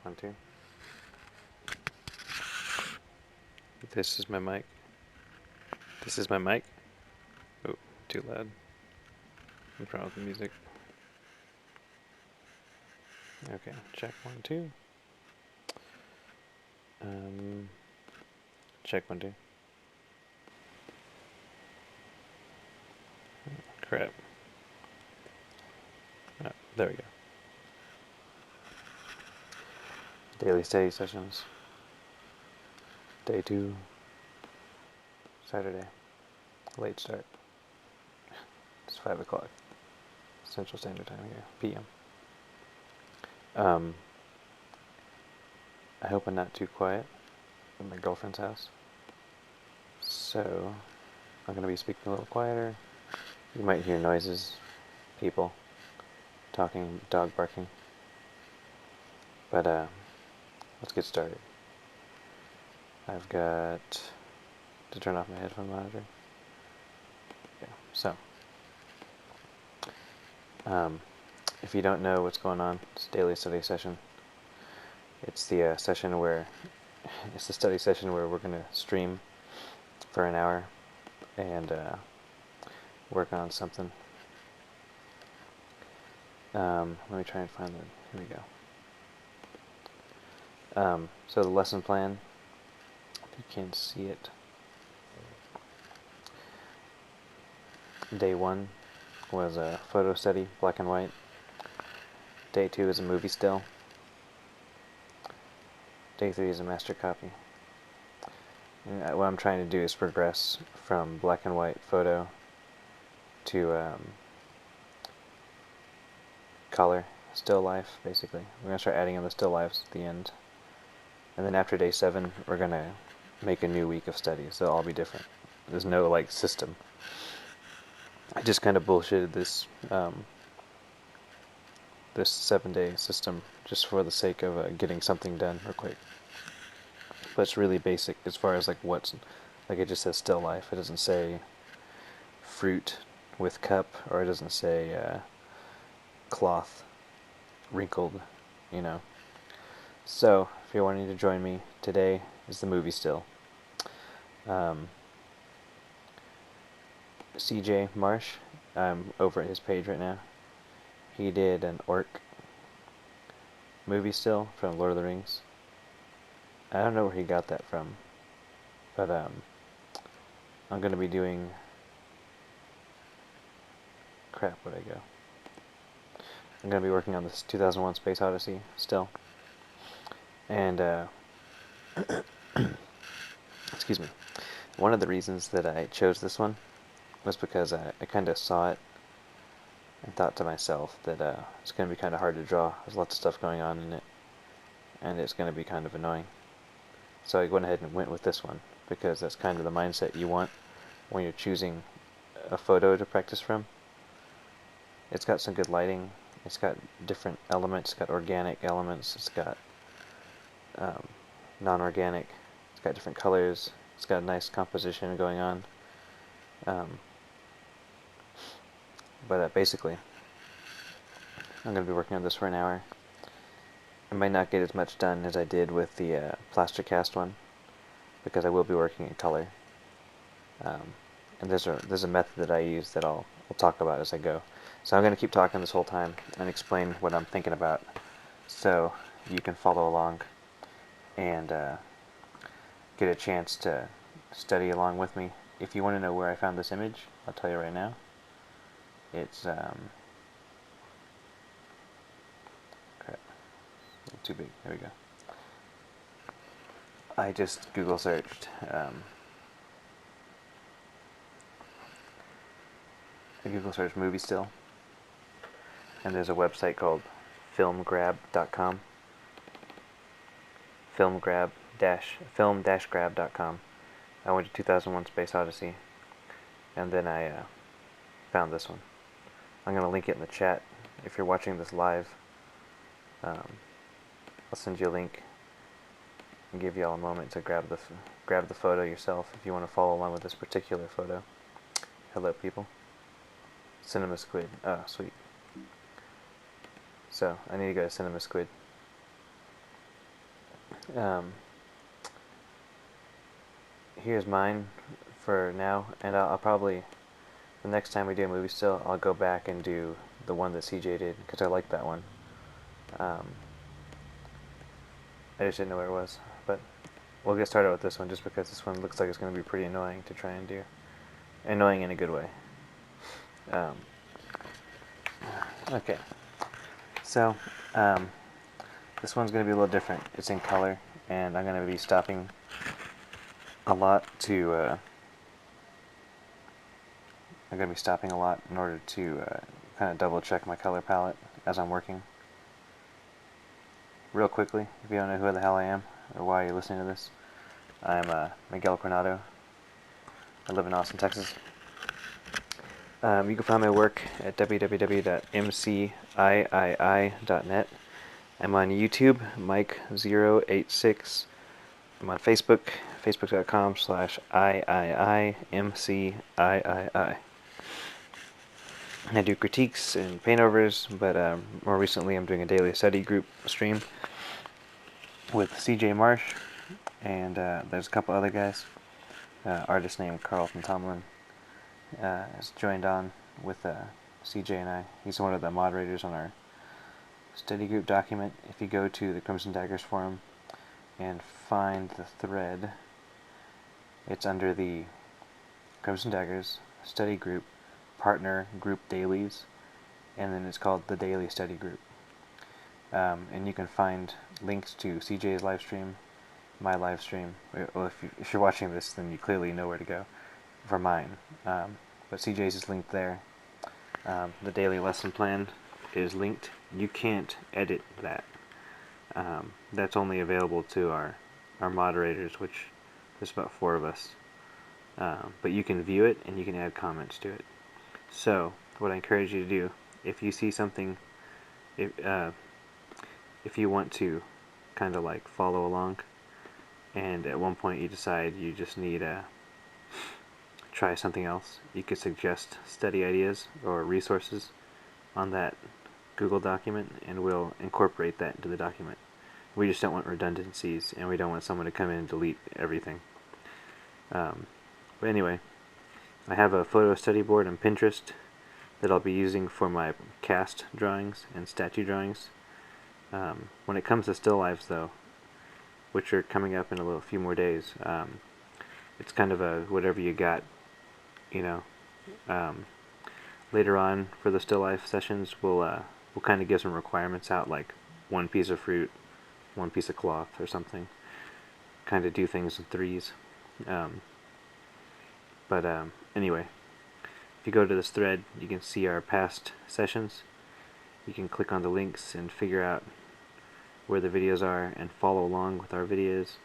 one, two. This is my mic. This is my mic. Oh, too loud. What's wrong with the music? Okay, check 1, 2. Check 1, 2. Crap. Oh, there we go. Daily study sessions. Day 2. Saturday. Late start. It's 5 o'clock. Central Standard Time here. PM. I hope I'm not too quiet at my girlfriend's house. So, I'm going to be speaking a little quieter. You might hear noises, people talking, dog barking. But, let's get started. I've got to turn off my headphone monitor. Yeah, so, if you don't know what's going on, it's a daily study session. It's the session where, it's the study session where we're going to stream for an hour and work on something. Let me try and find it. Here we go. So the lesson plan, if you can see it. Day 1 was a photo study, black and white. Day 2 is a movie still. Day 3 is a master copy. And what I'm trying to do is progress from black and white photo to color, still life, basically. We're going to start adding in the still lifes at the end. And then after day 7, we're going to make a new week of studies. They'll all be different. There's no, like, system. I just kind of bullshitted this this 7-day system just for the sake of getting something done real quick. But it's really basic as far as like what's, like it just says still life. It doesn't say fruit with cup, or it doesn't say cloth wrinkled, you know. So if you're wanting to join me, today is the movie still. CJ Marsh, I'm over at his page right now. He did an orc movie still from Lord of the Rings. I don't know where he got that from, but I'm going to be doing... Crap, where'd I go? I'm going to be working on this 2001 Space Odyssey still. And, excuse me. One of the reasons that I chose this one was because I kind of saw it and thought to myself that it's going to be kind of hard to draw. There's lots of stuff going on in it, and it's going to be kind of annoying. So I went ahead and went with this one, because that's kind of the mindset you want when you're choosing a photo to practice from. It's got some good lighting, it's got different elements, it's got organic elements, it's got non-organic, it's got different colors, it's got a nice composition going on. But basically, I'm going to be working on this for an hour. I might not get as much done as I did with the plaster cast one, because I will be working in color. And there's a method that I use that I'll talk about as I go. So I'm going to keep talking this whole time and explain what I'm thinking about, so you can follow along and get a chance to study along with me. If you want to know where I found this image, I'll tell you right now. It's crap, too big. There we go. I just Google searched movie still, and there's a website called filmgrab.com. film-grab.com. I went to 2001 Space Odyssey, and then I found this one. I'm going to link it in the chat. If you're watching this live, I'll send you a link and give you all a moment to grab the photo yourself if you want to follow along with this particular photo. Hello, people. Cinema Squid. Oh, sweet. So, I need to go to Cinema Squid. Here's mine for now, and I'll probably, the next time we do a movie still, I'll go back and do the one that CJ did, because I like that one. I just didn't know where it was, but we'll get started with this one just because this one looks like it's going to be pretty annoying to try and do. Annoying in a good way. Okay, so this one's going to be a little different. It's in color, and I'm going to be stopping a lot to I'm going to be stopping a lot in order to kind of double check my color palette as I'm working. Real quickly, if you don't know who the hell I am or why you're listening to this, I'm Miguel Coronado. I live in Austin, Texas. You can find my work at www.mciii.net. I'm on YouTube, Mike086. I'm on Facebook, facebook.com/IIIMCIII. I do critiques and paintovers, but more recently I'm doing a daily study group stream with CJ Marsh, and there's a couple other guys. Artist named Carlton Tomlin has joined on with CJ and I. He's one of the moderators on our study group document. If you go to the Crimson Daggers forum and find the thread, it's under the Crimson Daggers study group partner group dailies, and then it's called the Daily Study Group. And you can find links to CJ's live stream, my live stream. Well, if you're watching this, then you clearly know where to go for mine. But CJ's is linked there. The daily lesson plan is linked. You can't edit that. That's only available to our moderators, which there's about 4 of us. But you can view it and you can add comments to it. So what I encourage you to do, if you see something, if you want to kind of like follow along, and at one point you decide you just need to try something else, you could suggest study ideas or resources on that Google document, and we'll incorporate that into the document. We just don't want redundancies, and we don't want someone to come in and delete everything. But anyway, I have a photo study board on Pinterest that I'll be using for my cast drawings and statue drawings. When it comes to still lifes, though, which are coming up in a few more days, it's kind of a whatever you got, you know. Later on for the still life sessions, we'll kind of give some requirements out, like 1 piece of fruit, 1 piece of cloth, or something. Kind of do things in threes. Anyway, if you go to this thread, you can see our past sessions. You can click on the links and figure out where the videos are and follow along with our videos.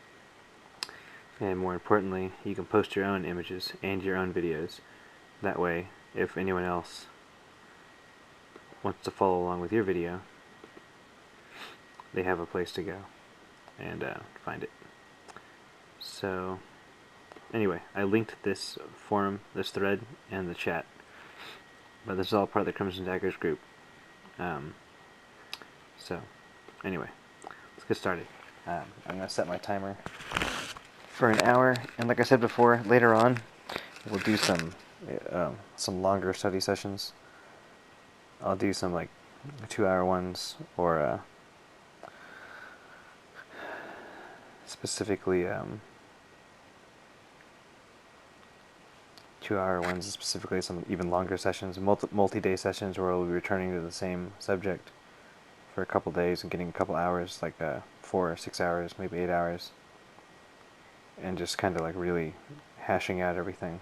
And more importantly, you can post your own images and your own videos. That way, if anyone else wants to follow along with your video, they have a place to go and find it. So anyway, I linked this forum, this thread, and the chat. But this is all part of the Crimson Daggers group. So anyway, let's get started. I'm going to set my timer for an hour, and like I said before, later on we'll do some longer study sessions. I'll do some like 2-hour ones, or specifically 2-hour ones, specifically some even longer sessions, multi-day sessions where we'll be returning to the same subject for a couple days and getting a couple hours, like 4 or 6 hours, maybe 8 hours, and just kind of like really hashing out everything.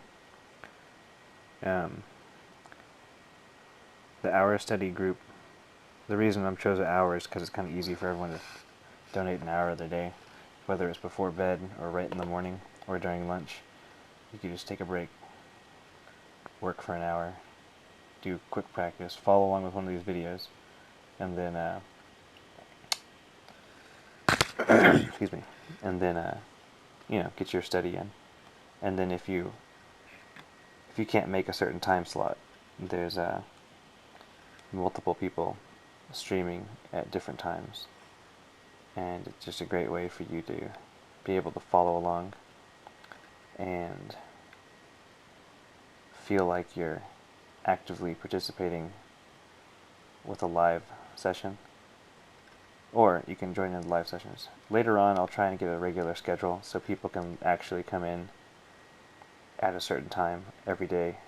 The hour study group, the reason I'm chosen hour is because it's kind of easy for everyone to donate an hour of their day, whether it's before bed or right in the morning or during lunch. You can just take a break, work for an hour, do quick practice, follow along with one of these videos, and then excuse me, and then get your study in. And then if you can't make a certain time slot, there's multiple people streaming at different times, and it's just a great way for you to be able to follow along and feel like you're actively participating with a live session. Or you can join in the live sessions. Later on, I'll try and get a regular schedule so people can actually come in at a certain time every day,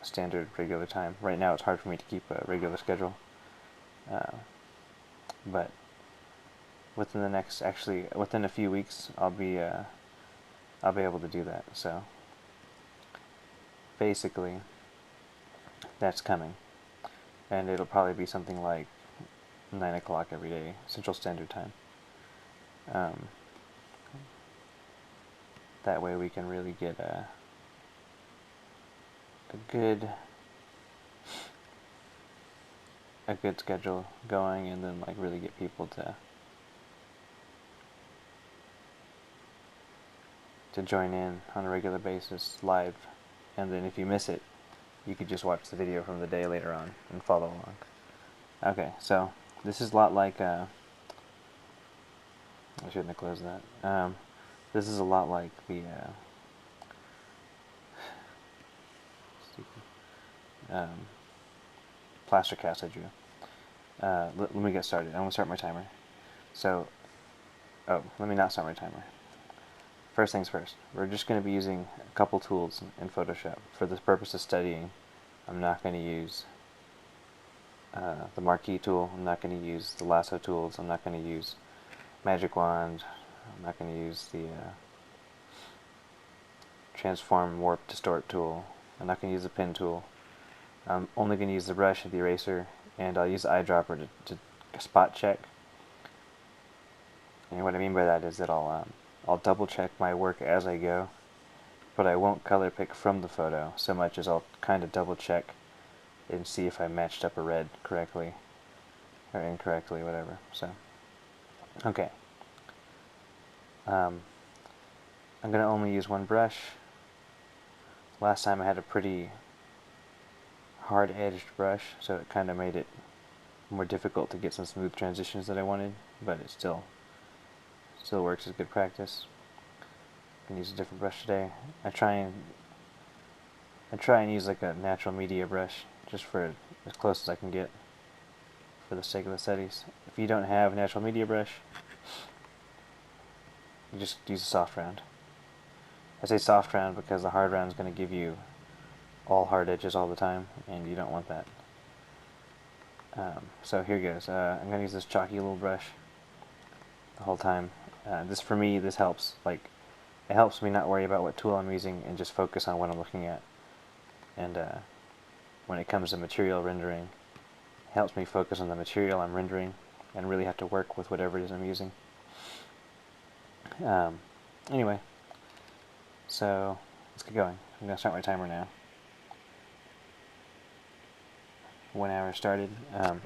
standard regular time. Right now, it's hard for me to keep a regular schedule, but within within a few weeks, I'll be able to do that. So basically, that's coming, and it'll probably be something like 9 o'clock every day, Central Standard Time. That way we can really get a good schedule going, and then like really get people to join in on a regular basis live, and then if you miss it, you could just watch the video from the day later on and follow along. Okay, so this is a lot like I shouldn't have closed that. This is a lot like the plaster cast I drew. Let me get started. I'm going to start my timer. So, let me not start my timer. First things first, we're just going to be using a couple tools in Photoshop. For the purpose of studying, I'm not going to use the marquee tool, I'm not going to use the lasso tools, I'm not going to use magic wand, I'm not going to use the transform, warp, distort tool, I'm not going to use the pen tool. I'm only going to use the brush and the eraser, and I'll use the eyedropper to spot check. And what I mean by that is that I'll double check my work as I go, but I won't color pick from the photo so much as I'll kind of double check and see if I matched up a red correctly or incorrectly, whatever. So, okay. I'm going to only use one brush. Last time I had a pretty hard-edged brush, so it kind of made it more difficult to get some smooth transitions that I wanted, but it still works as good practice. I can use a different brush today. I try and use like a natural media brush, just for as close as I can get for the sake of the studies. If you don't have a natural media brush, you just use a soft round. I say soft round because the hard round is going to give you all hard edges all the time, and you don't want that. So here goes. I'm going to use this chalky little brush the whole time. For me, this helps. Like, it helps me not worry about what tool I'm using and just focus on what I'm looking at. And when it comes to material rendering, it helps me focus on the material I'm rendering and really have to work with whatever it is I'm using. Anyway, so let's get going. I'm going to start my timer now. 1 hour started. I'm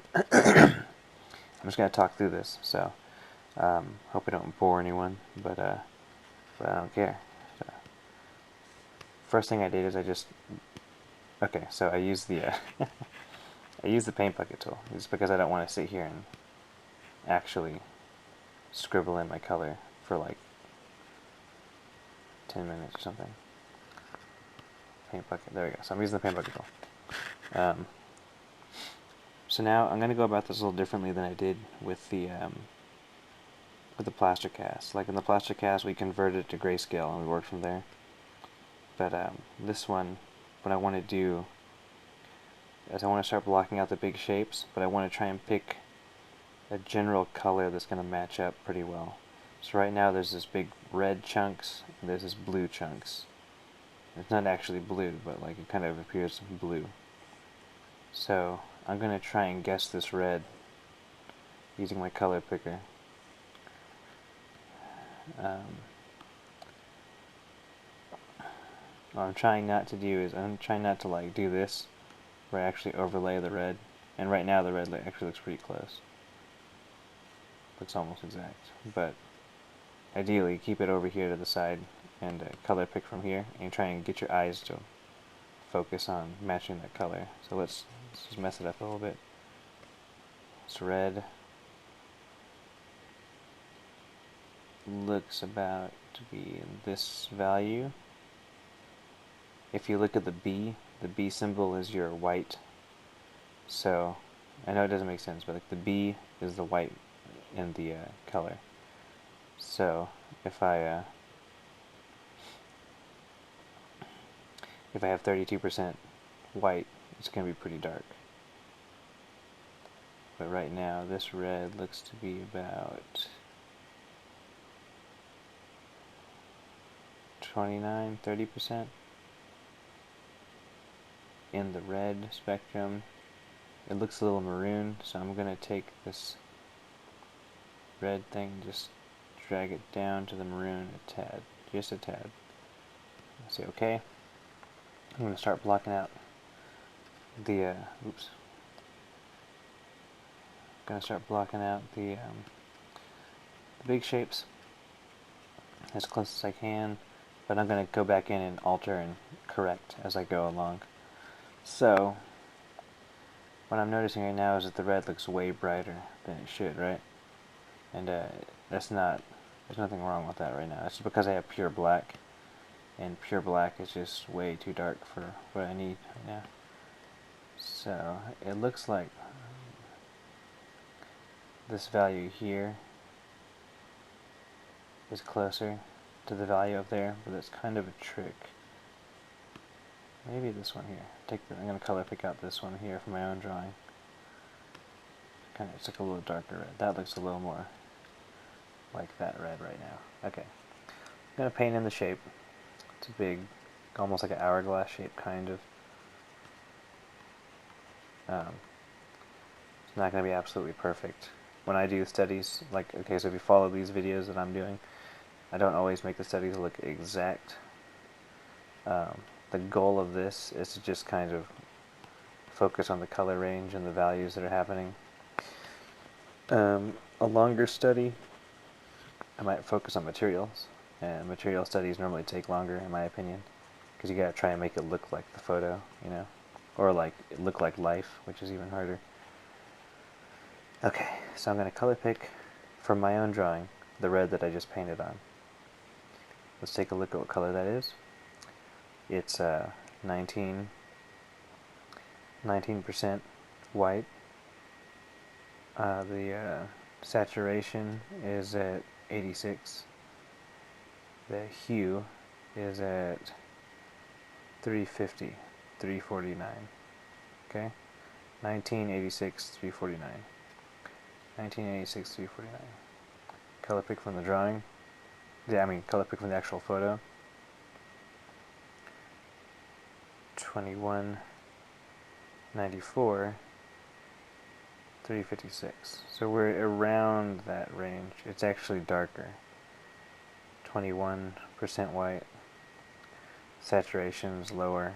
just going to talk through this, so hope I don't bore anyone, but I don't care. So, first thing I did is I used the I used the paint bucket tool just because I don't want to sit here and actually scribble in my color for like 10 minutes or something. Paint bucket, there we go. So I'm using the paint bucket tool. So now I'm going to go about this a little differently than I did with the plaster cast. Like in the plaster cast, we converted it to grayscale and we worked from there. But this one, what I want to do is I want to start blocking out the big shapes, but I want to try and pick a general color that's going to match up pretty well. So right now there's this big red chunks and there's this blue chunks. It's not actually blue, but like it kind of appears blue. So I'm going to try and guess this red using my color picker. What I'm trying not to do is I'm trying not to like do this where I actually overlay the red, and right now the red actually looks pretty close. Looks almost exact, but ideally keep it over here to the side and color pick from here and try and get your eyes to focus on matching that color. So let's just mess it up a little bit. It's red. looks about to be this value. If you look at the B symbol is your white. So, I know it doesn't make sense, but like the B is the white in the color. So, if I have 32% white, it's going to be pretty dark. But right now, this red looks to be about 29–30% in the red spectrum. It looks a little maroon, so I'm going to take this red thing, just drag it down to the maroon a tad, just a tad. Say okay. I'm going to start blocking out the, going to start blocking out the big shapes as close as I can, but I'm going to go back in and alter and correct as I go along. So, what I'm noticing right now is that the red looks way brighter than it should, right? And there's nothing wrong with that right now. It's just because I have pure black, and pure black is just way too dark for what I need right now. So, it looks like this value here is closer to the value up there, but that's kind of a trick. Maybe this one here. I'm going to color pick out this one here for my own drawing. It's like a little darker red. That looks a little more like that red right now. Okay. I'm going to paint in the shape. It's a big, almost like an hourglass shape, kind of. It's not going to be absolutely perfect. When I do studies, like, okay, so if you follow these videos that I'm doing, I don't always make the studies look exact. The goal of this is to just kind of focus on the color range and the values that are happening. A longer study, I might focus on materials, and material studies normally take longer, in my opinion, because you gotta try and make it look like the photo, you know, or like look like life, which is even harder. Okay, so I'm gonna color pick from my own drawing the red that I just painted on. Let's take a look at what color that is. It's 19% white. The saturation is at 86. The hue is at 350, 349. Okay? 1986, 349. 1986, 349. Color pick from the drawing. Color pick from the actual photo. 2194, 356. So we're around that range. It's actually darker. 21% white. Saturation's lower.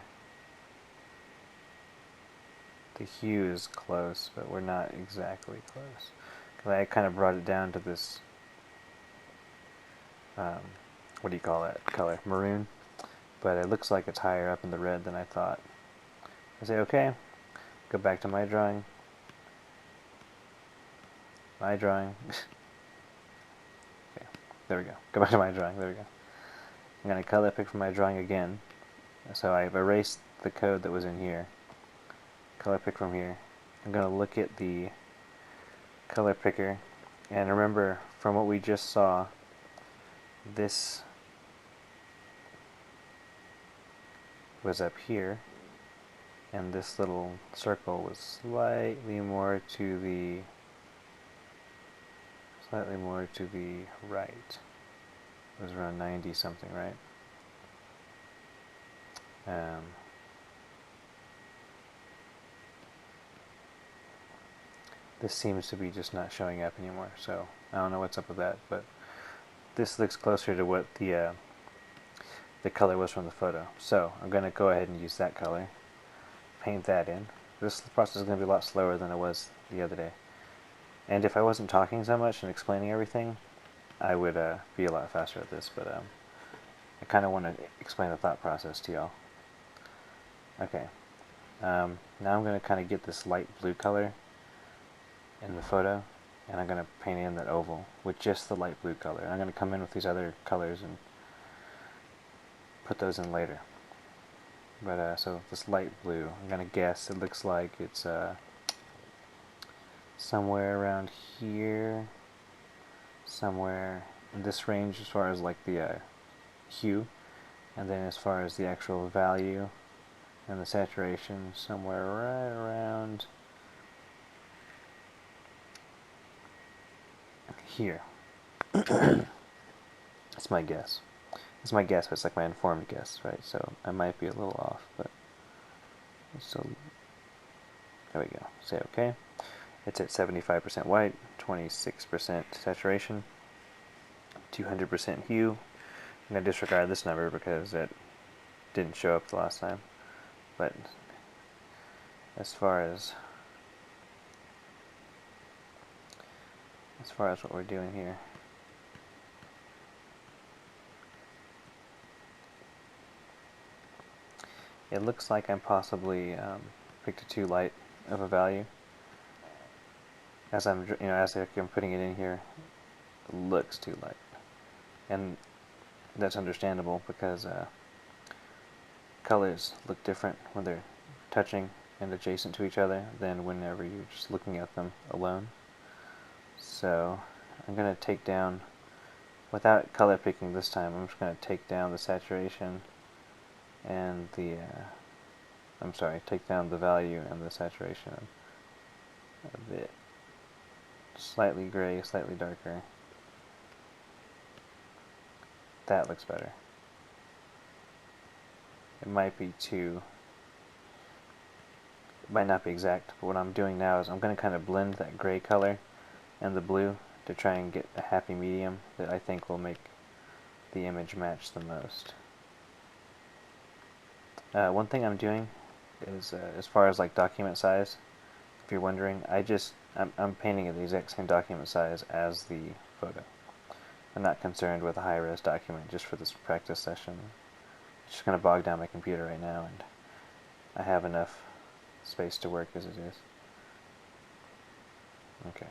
The hue is close, but we're not exactly close. I kind of brought it down to this, what do you call that color? Maroon. But it looks like it's higher up in the red than I thought. I say, okay, go back to my drawing. My drawing. Okay, there we go. Go back to my drawing, there we go. I'm going to color pick from my drawing again. So I've erased the code that was in here. Color pick from here. I'm going to look at the color picker, and remember from what we just saw, this was up here, and this little circle was slightly more to the right. It was around 90 something, right? This seems to be just not showing up anymore, so I don't know what's up with that, but this looks closer to what the color was from the photo. So I'm going to go ahead and use that color, paint that in. This process is going to be a lot slower than it was the other day. And if I wasn't talking so much and explaining everything, I would be a lot faster at this, but I kind of want to explain the thought process to y'all. Okay, now I'm going to kind of get this light blue color in the photo, and I'm going to paint in that oval with just the light blue color. And I'm going to come in with these other colors and put those in later. But so this light blue, I'm going to guess it looks like it's somewhere around here, somewhere in this range as far as like the hue, and then as far as the actual value and the saturation, somewhere right around here. That's my guess. It's my guess, but it's like my informed guess, right? So I might be a little off, but still. There we go. Say OK. It's at 75% white, 26% saturation, 200% hue. I'm going to disregard this number because it didn't show up the last time. But as far as what we're doing here, it looks like I'm possibly picked a too light of a value. As I'm putting it in here, it looks too light, and that's understandable because colors look different when they're touching and adjacent to each other than whenever you're just looking at them alone. So I'm going to take down, without color picking this time, I'm just going to take down the saturation and the take down the value and the saturation a bit. Slightly gray, slightly darker. That looks better. It might be too, it might not be exact, but what I'm doing now is I'm going to kind of blend that gray color and the blue to try and get a happy medium that I think will make the image match the most. One thing I'm doing is, as far as like document size, if you're wondering, I'm painting at the exact same document size as the photo. I'm not concerned with a high-res document just for this practice session. It's just going to bog down my computer right now, and I have enough space to work as it is. Okay.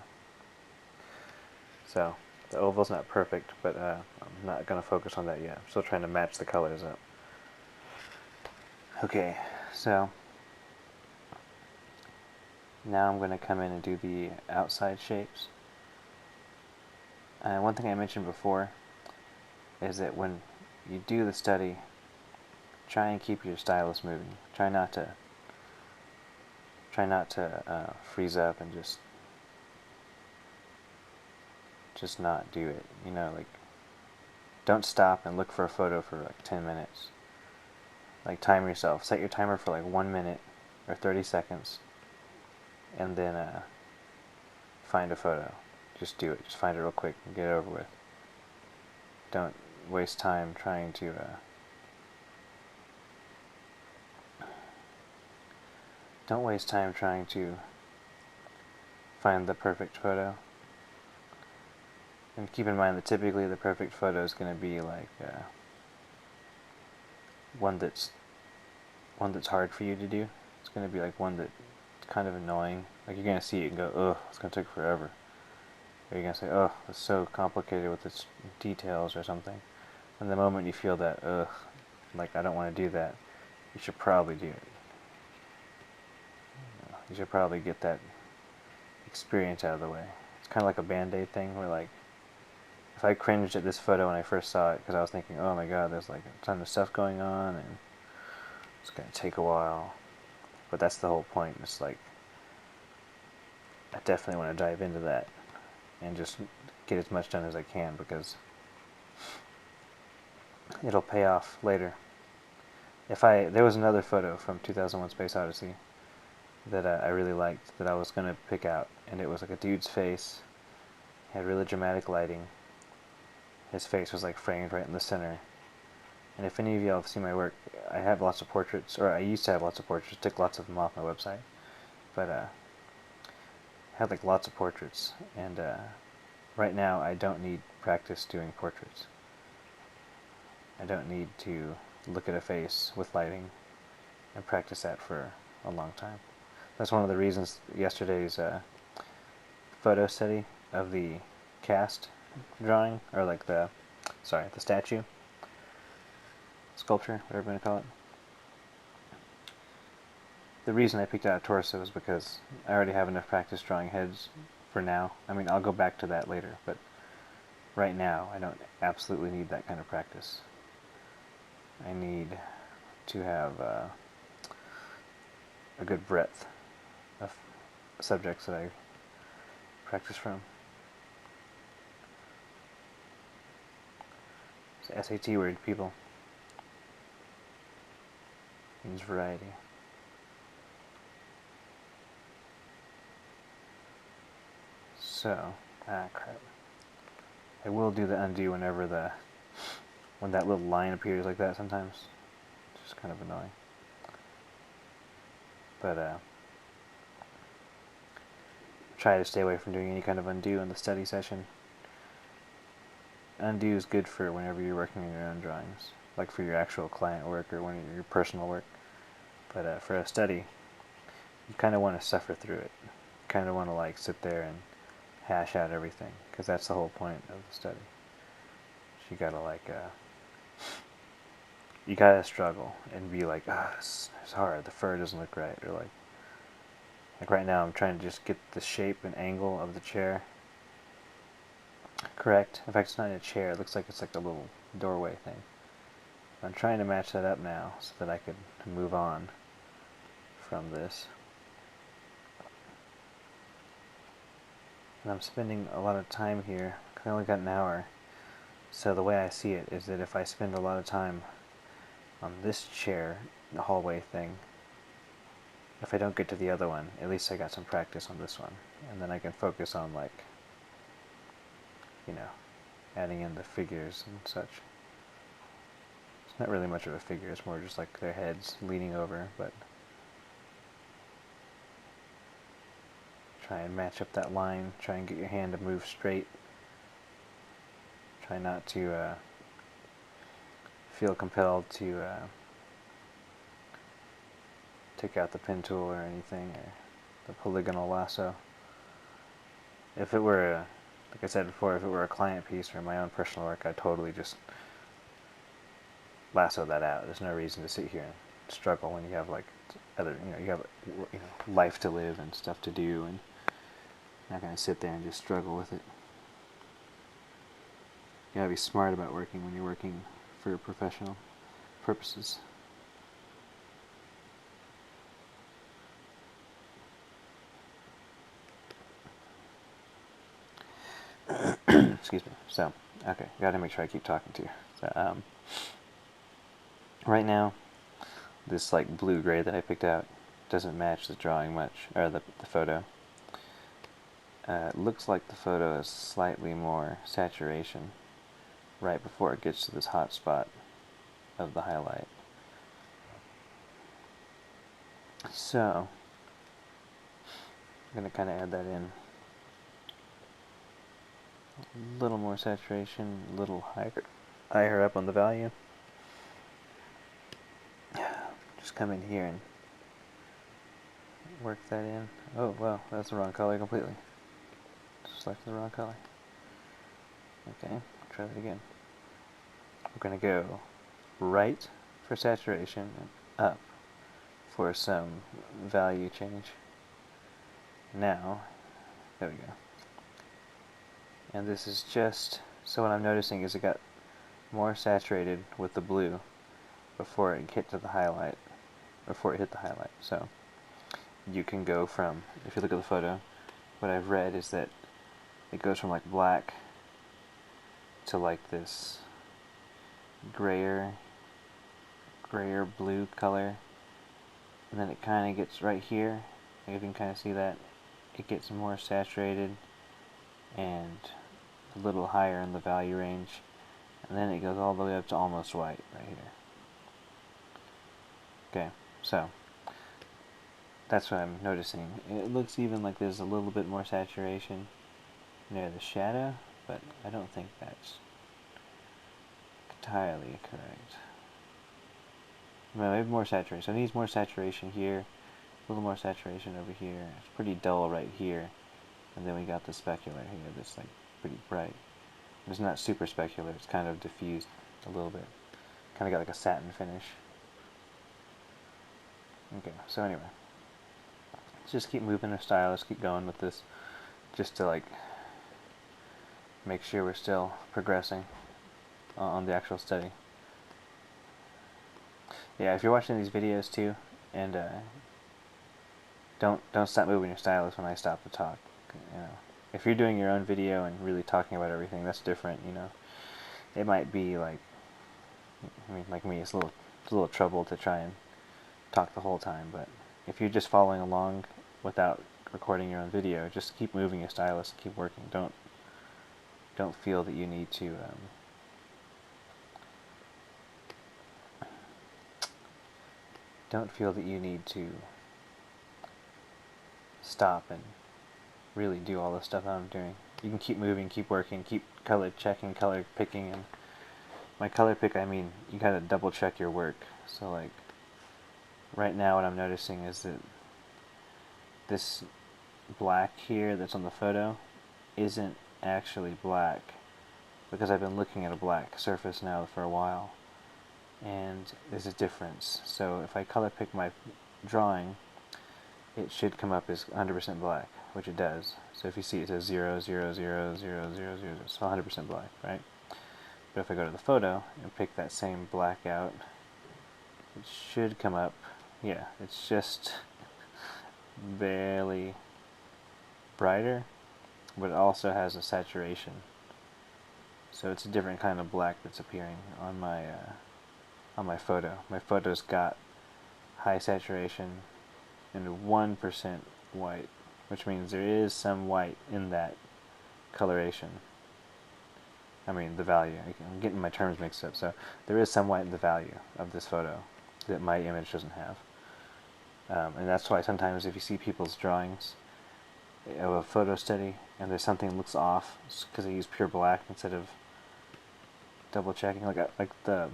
So, the oval's not perfect, but I'm not going to focus on that yet. I'm still trying to match the colors up. Okay, so now I'm going to come in and do the outside shapes. One thing I mentioned before is that when you do the study, try and keep your stylus moving. Try not to freeze up and just not do it. You know, like, don't stop and look for a photo for like 10 minutes. Like, time yourself. Set your timer for like 1 minute or 30 seconds, and then find a photo. Just do it. Just find it real quick and get it over with. Don't waste time trying to find the perfect photo. And keep in mind that typically the perfect photo is going to be like one that's hard for you to do. It's going to be like one that's kind of annoying. Like, you're going to see it and go, ugh, it's going to take forever. Or you're going to say, oh, it's so complicated with its details or something. And the moment you feel that, ugh, like, I don't want to do that, you should probably do it. You should probably get that experience out of the way. It's kind of like a Band-Aid thing where, like, if I cringed at this photo when I first saw it because I was thinking, oh my god, there's like a ton of stuff going on and it's going to take a while. But that's the whole point. It's like, I definitely want to dive into that and just get as much done as I can because it'll pay off later. There was another photo from 2001: Space Odyssey that I really liked that I was going to pick out, and it was like a dude's face, had really dramatic lighting. His face was like framed right in the center. And if any of y'all have seen my work, I have lots of portraits, or I used to have lots of portraits, took lots of them off my website, but I had like lots of portraits, and right now I don't need practice doing portraits. I don't need to look at a face with lighting and practice that for a long time. That's one of the reasons yesterday's photo study of the cast drawing, or like the statue, sculpture, whatever you want to call it. The reason I picked out a torso is because I already have enough practice drawing heads for now. I mean, I'll go back to that later, but right now I don't absolutely need that kind of practice. I need to have a good breadth of subjects that I practice from. It's SAT word, people. Means variety. So, crap. I will do the undo when that little line appears like that sometimes. It's just kind of annoying. But, try to stay away from doing any kind of undo in the study session. Undo is good for whenever you're working on your own drawings, like for your actual client work or your personal work. But for a study, you kind of want to suffer through it. You kind of want to like sit there and hash out everything, because that's the whole point of the study. You gotta you gotta struggle and be like, it's hard, the fur doesn't look right, or like right now I'm trying to just get the shape and angle of the chair correct. In fact, it's not a chair, it looks like it's like a little doorway thing. I'm trying to match that up now so that I could move on from this. And I'm spending a lot of time here, because I only got an hour. So the way I see it is that if I spend a lot of time on this chair, the hallway thing, if I don't get to the other one, at least I got some practice on this one. And then I can focus on, like, you know, adding in the figures and such. It's not really much of a figure, it's more just like their heads leaning over, but try and match up that line, try and get your hand to move straight. Try not to feel compelled to take out the pen tool or anything, or the polygonal lasso. If it were, like I said before, if it were a client piece or my own personal work, I'd totally just lasso that out. There's no reason to sit here and struggle when you have like you have life to live and stuff to do, and you're not gonna sit there and just struggle with it. You gotta be smart about working when you're working for professional purposes. Excuse me. So, okay, gotta make sure I keep talking to you. So, right now, this like blue-gray that I picked out doesn't match the drawing much, or the photo. It looks like the photo has slightly more saturation right before it gets to this hot spot of the highlight. So, I'm going to kind of add that in. A little more saturation, a little higher up on the value. Just come in here and work that in. Oh, well, that's the wrong color completely. Select the wrong color. Okay, try that again. We're going to go right for saturation and up for some value change. Now, there we go. And this is just, so what I'm noticing is it got more saturated with the blue before it hit to the highlight, before it hit the highlight. So you can go from, if you look at the photo, what I've read is that it goes from like black to like this grayer blue color, and then it kind of gets right here, you can kind of see that it gets more saturated and a little higher in the value range, and then it goes all the way up to almost white right here. Okay, so that's what I'm noticing. It looks even like there's a little bit more saturation near the shadow, but I don't think that's entirely correct. No, maybe more saturation. So it needs more saturation here, a little more saturation over here. It's pretty dull right here, And then we got the specular here that's like pretty bright. It's not super specular, it's kind of diffused a little bit. Kind of got like a satin finish. Okay, so anyway. Let's just keep moving our style, let's keep going with this. Just to like make sure we're still progressing on the actual study. Yeah, if you're watching these videos too, and don't stop moving your stylus when I stop to talk. You know, if you're doing your own video and really talking about everything, that's different. You know, it might be like, I mean, like me, it's a little trouble to try and talk the whole time. But if you're just following along without recording your own video, just keep moving your stylus, keep working. Don't feel that you need to. Don't feel that you need to stop and really do all the stuff that I'm doing. You can keep moving, keep working, keep color checking, color picking, and my color pick, I mean, you gotta double check your work. So like, right now what I'm noticing is that this black here that's on the photo isn't actually black, because I've been looking at a black surface now for a while, and there's a difference. So if I color pick my drawing, it should come up as 100% black, which it does. So if you see it says 0, 0, 0, 0, 0, 0, so 100% black, right? But if I go to the photo and pick that same black out, it should come up, yeah, it's just barely brighter, but it also has a saturation. So it's a different kind of black that's appearing on my photo. My photo's got high saturation and 1% white, which means there is some white in that coloration. I mean, the value. I'm getting my terms mixed up. So there is some white in the value of this photo that my image doesn't have. And that's why sometimes if you see people's drawings of a photo study and there's something that looks off, because they use pure black instead of double checking, like the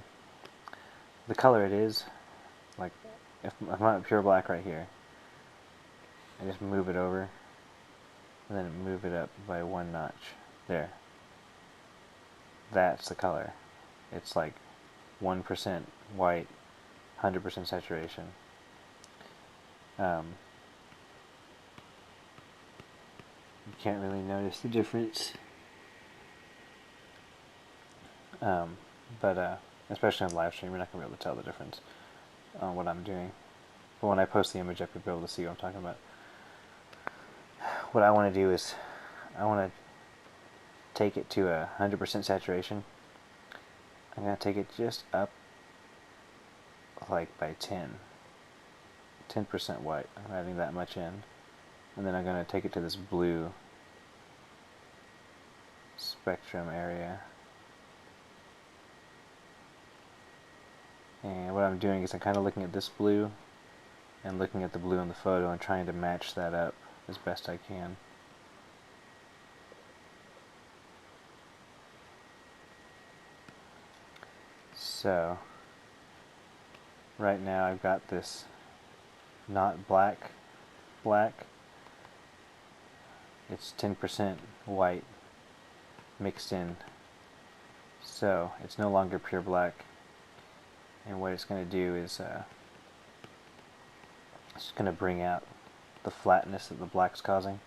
color it is, like if I'm at pure black right here, I just move it over and then move it up by 1 notch. There. That's the color. It's like 1% white, 100% saturation. You can't really notice the difference. But especially on live stream, you're not going to be able to tell the difference on what I'm doing. But when I post the image up, you'll be able to see what I'm talking about. What I want to do is, I want to take it to 100% saturation. I'm going to take it just up like by 10% white. I'm adding that much in. And then I'm going to take it to this blue spectrum area. And what I'm doing is I'm kind of looking at this blue and looking at the blue in the photo and trying to match that up as best I can. So right now I've got this not black, it's 10% white mixed in, so it's no longer pure black. And what it's going to do is it's going to bring out the flatness that the black's causing.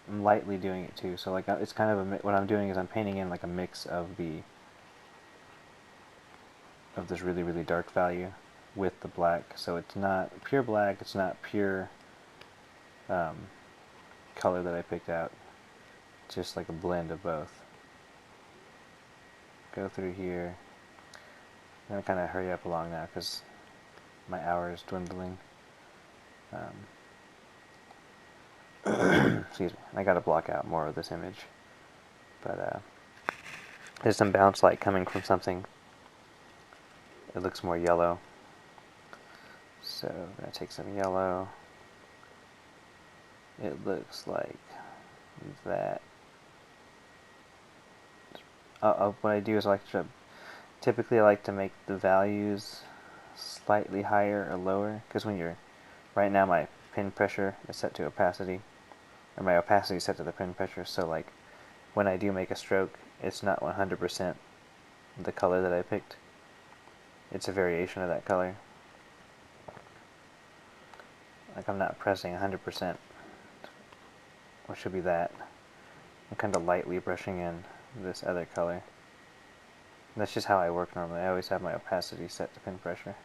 I'm lightly doing it too, so like it's kind of what I'm doing is I'm painting in like a mix of this really dark value with the black. So it's not pure black, it's not pure color that I picked out, just like a blend of both. Go through here. I'm going to kind of hurry up along now because my hour is dwindling. Excuse me. I got to block out more of this image. But there's some bounce light coming from something. It looks more yellow. So I'm going to take some yellow. It looks like that. What I do is typically I like to make the values slightly higher or lower, because right now my pin pressure is set to opacity, or my opacity set to the pen pressure, so like when I do make a stroke, it's not 100% the color that I picked. It's a variation of that color. Like I'm not pressing 100%, which should be that. I'm kind of lightly brushing in this other color. That's just how I work normally. I always have my opacity set to pin pressure.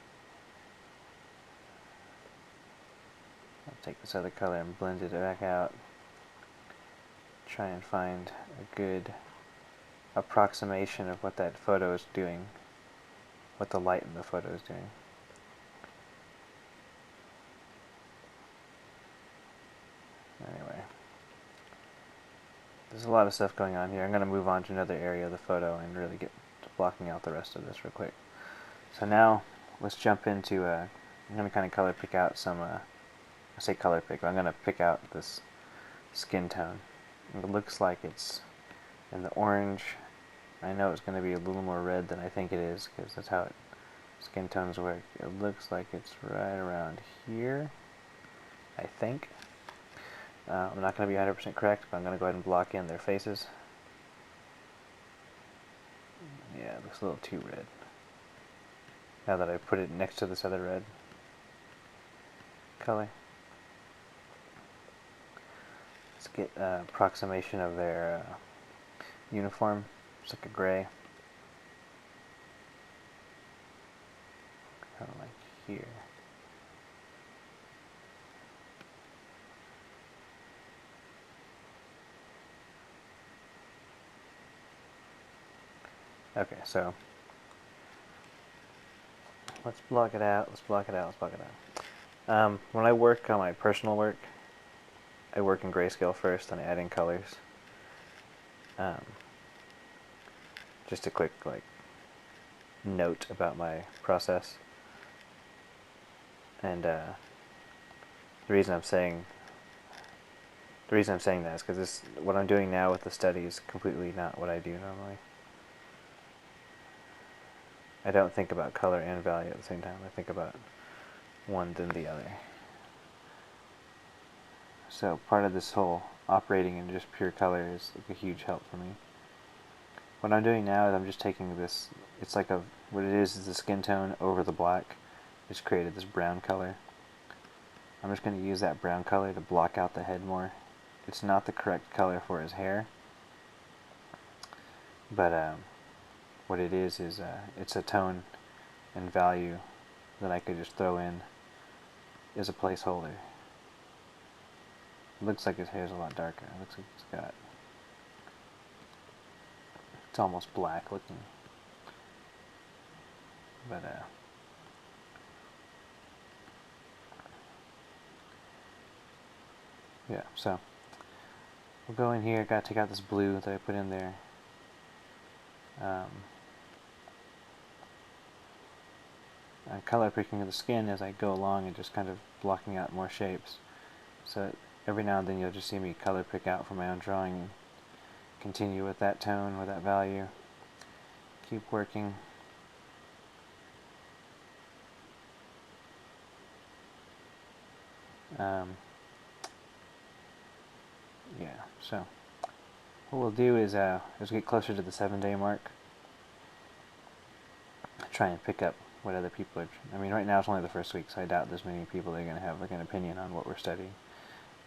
I'll take this other color and blend it back out. Try and find a good approximation of what that photo is doing, what the light in the photo is doing. Anyway, there's a lot of stuff going on here. I'm going to move on to another area of the photo and really get to blocking out the rest of this real quick. So now let's jump into, I'm going to kind of color pick out some, I say color pick, but I'm going to pick out this skin tone. It looks like it's in the orange. I know it's going to be a little more red than I think it is, because that's how skin tones work. It looks like it's right around here, I think. I'm not going to be 100% correct, but I'm going to go ahead and block in their faces. Yeah, it looks a little too red, now that I put it next to this other red color. Let's get an approximation of their uniform. It's like a gray. Kind of like here. Okay, so let's block it out, let's block it out, let's block it out. When I work on my personal work, I work in grayscale first, then I add in colors. Just a quick note about my process. And the reason I'm saying that is because what I'm doing now with the study is completely not what I do normally. I don't think about color and value at the same time. I think about one then the other. So part of this whole operating in just pure color is like a huge help for me. What I'm doing now is I'm just taking this, it's like what it is the skin tone over the black. It's created this brown color. I'm just going to use that brown color to block out the head more. It's not the correct color for his hair, but what it is it's a tone and value that I could just throw in as a placeholder. It looks like his hair is a lot darker. It looks like it's almost black looking. But yeah, so we'll go in here. Gotta take out this blue that I put in there. I'm color picking the skin as I go along and just kind of blocking out more shapes. So every now and then you'll just see me color pick out for my own drawing and continue with that tone or that value. Keep working. Yeah, so what we'll do is get closer to the 7-day mark. Try and pick up what other people are. I mean, right now it's only the first week, so I doubt there's many people that are going to have like an opinion on what we're studying.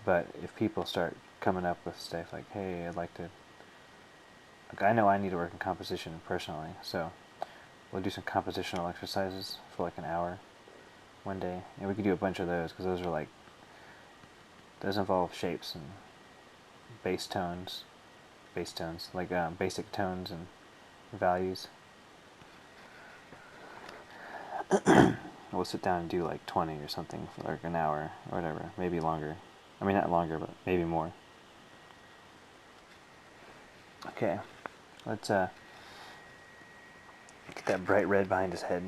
But if people start coming up with stuff like, hey, I'd like to, like, I know I need to work in composition personally, so we'll do some compositional exercises for like an hour one day, and we could do a bunch of those because those involve shapes and basic tones, like basic tones and values. We'll sit down and do like 20 or something for like an hour or whatever, maybe longer. I mean, not longer, but maybe more. Okay, let's get that bright red behind his head.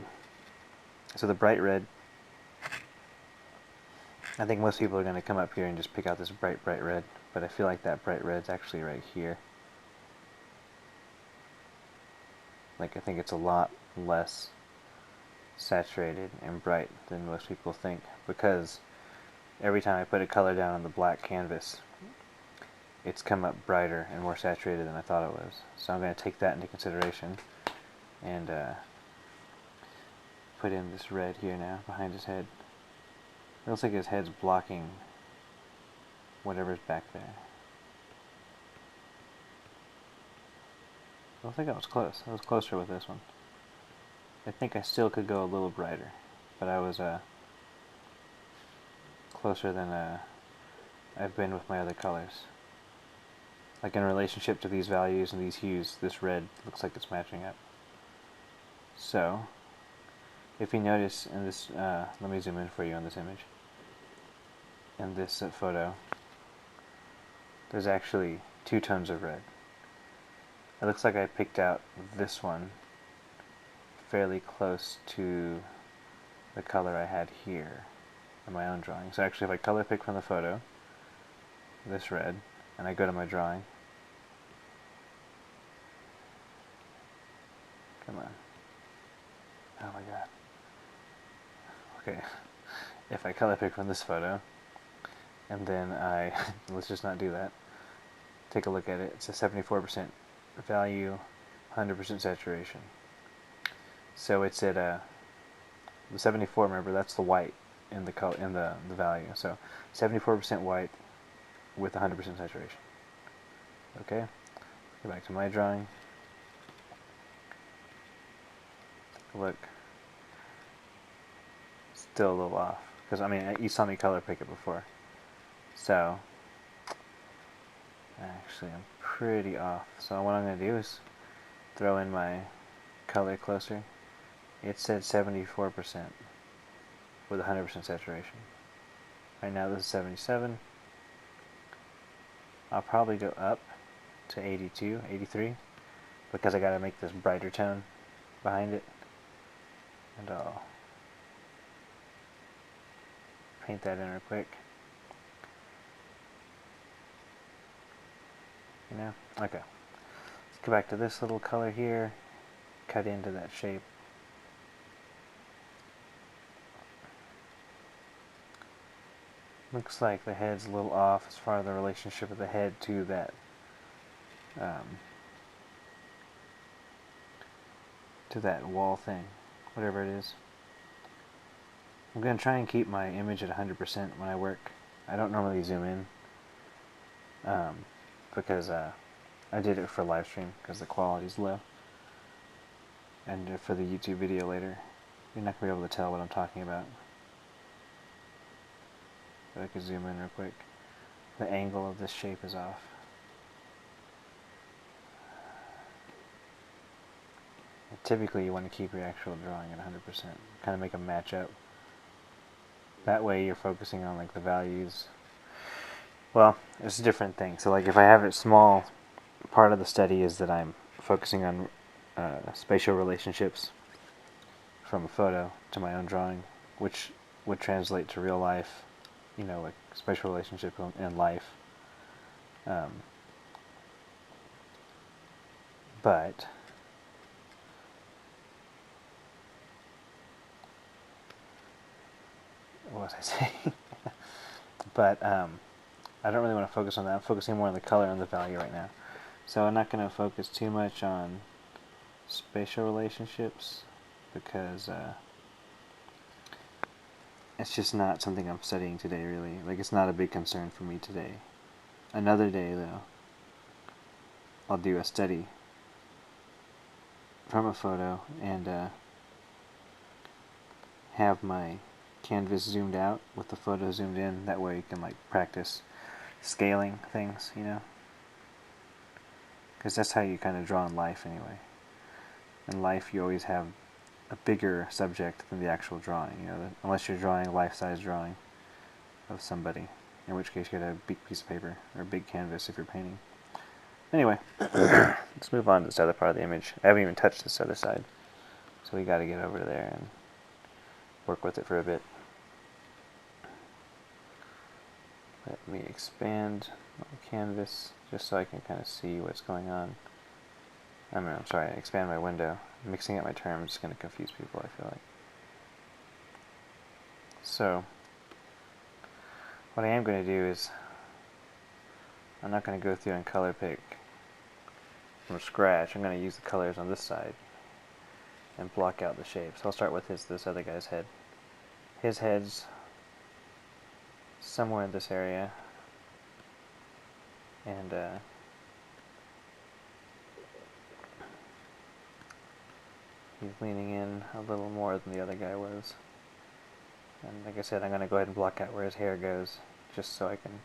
So the bright red, I think most people are going to come up here and just pick out this bright red, but I feel like that bright red's actually right here. Like, I think it's a lot less saturated and bright than most people think, because every time I put a color down on the black canvas, it's come up brighter and more saturated than I thought it was. So I'm going to take that into consideration and put in this red here now behind his head. It looks like his head's blocking whatever's back there. I don't think I was close. I was closer with this one. I think I still could go a little brighter, but I was closer than I've been with my other colors. Like in relationship to these values and these hues, this red looks like it's matching up. So, if you notice in this, let me zoom in for you on this image. In this photo, there's actually 2 tones of red. It looks like I picked out this one fairly close to the color I had here in my own drawing. So actually if I color pick from the photo, this red, and I go to my drawing, come on, oh my god, okay, if I color pick from this photo, and then I, let's just not do that, take a look at it, it's a 74% value, 100% saturation. So it's at the 74, remember, that's the white in the color, in the value. So 74% white with 100% saturation. Okay, go back to my drawing. Look, still a little off, because I mean you saw me color pick it before. So actually I'm pretty off. So what I'm going to do is throw in my color closer. It said 74% with 100% saturation. Right now this is 77. I'll probably go up to 82, 83, because I gotta make this brighter tone behind it. And I'll paint that in real quick. You know? Okay. Let's go back to this little color here, cut into that shape. Looks like the head's a little off as far as the relationship of the head to that wall thing, whatever it is. I'm going to try and keep my image at 100% when I work. I don't normally zoom in because I did it for live stream because the quality's low. And for the YouTube video later, you're not going to be able to tell what I'm talking about. But I could zoom in real quick. The angle of this shape is off. And typically you want to keep your actual drawing at 100%. Kind of make them match up. That way you're focusing on like the values. Well, it's a different thing. So like if I have it small, part of the study is that I'm focusing on spatial relationships from a photo to my own drawing, which would translate to real life, you know, like spatial relationship in life. But what was I saying? But I don't really want to focus on that. I'm focusing more on the color and the value right now. So I'm not going to focus too much on spatial relationships because it's just not something I'm studying today, really. Like, it's not a big concern for me today. Another day, though, I'll do a study from a photo and have my canvas zoomed out with the photo zoomed in. That way you can like practice scaling things, you know, because that's how you kind of draw in life anyway. In life you always have a bigger subject than the actual drawing, you know, unless you're drawing a life-size drawing of somebody, in which case you get a big piece of paper or a big canvas if you're painting. Anyway, let's move on to this other part of the image. I haven't even touched this other side, so we got to get over there and work with it for a bit. Let me expand my canvas just so I can kind of see what's going on. I'm sorry, expand my window. Mixing up my terms is going to confuse people, I feel like. So, what I am going to do is I'm not going to go through and color pick from scratch. I'm going to use the colors on this side and block out the shapes. So I'll start with this other guy's head. His head's somewhere in this area, and he's leaning in a little more than the other guy was. And like I said, I'm going to go ahead and block out where his hair goes, just so I can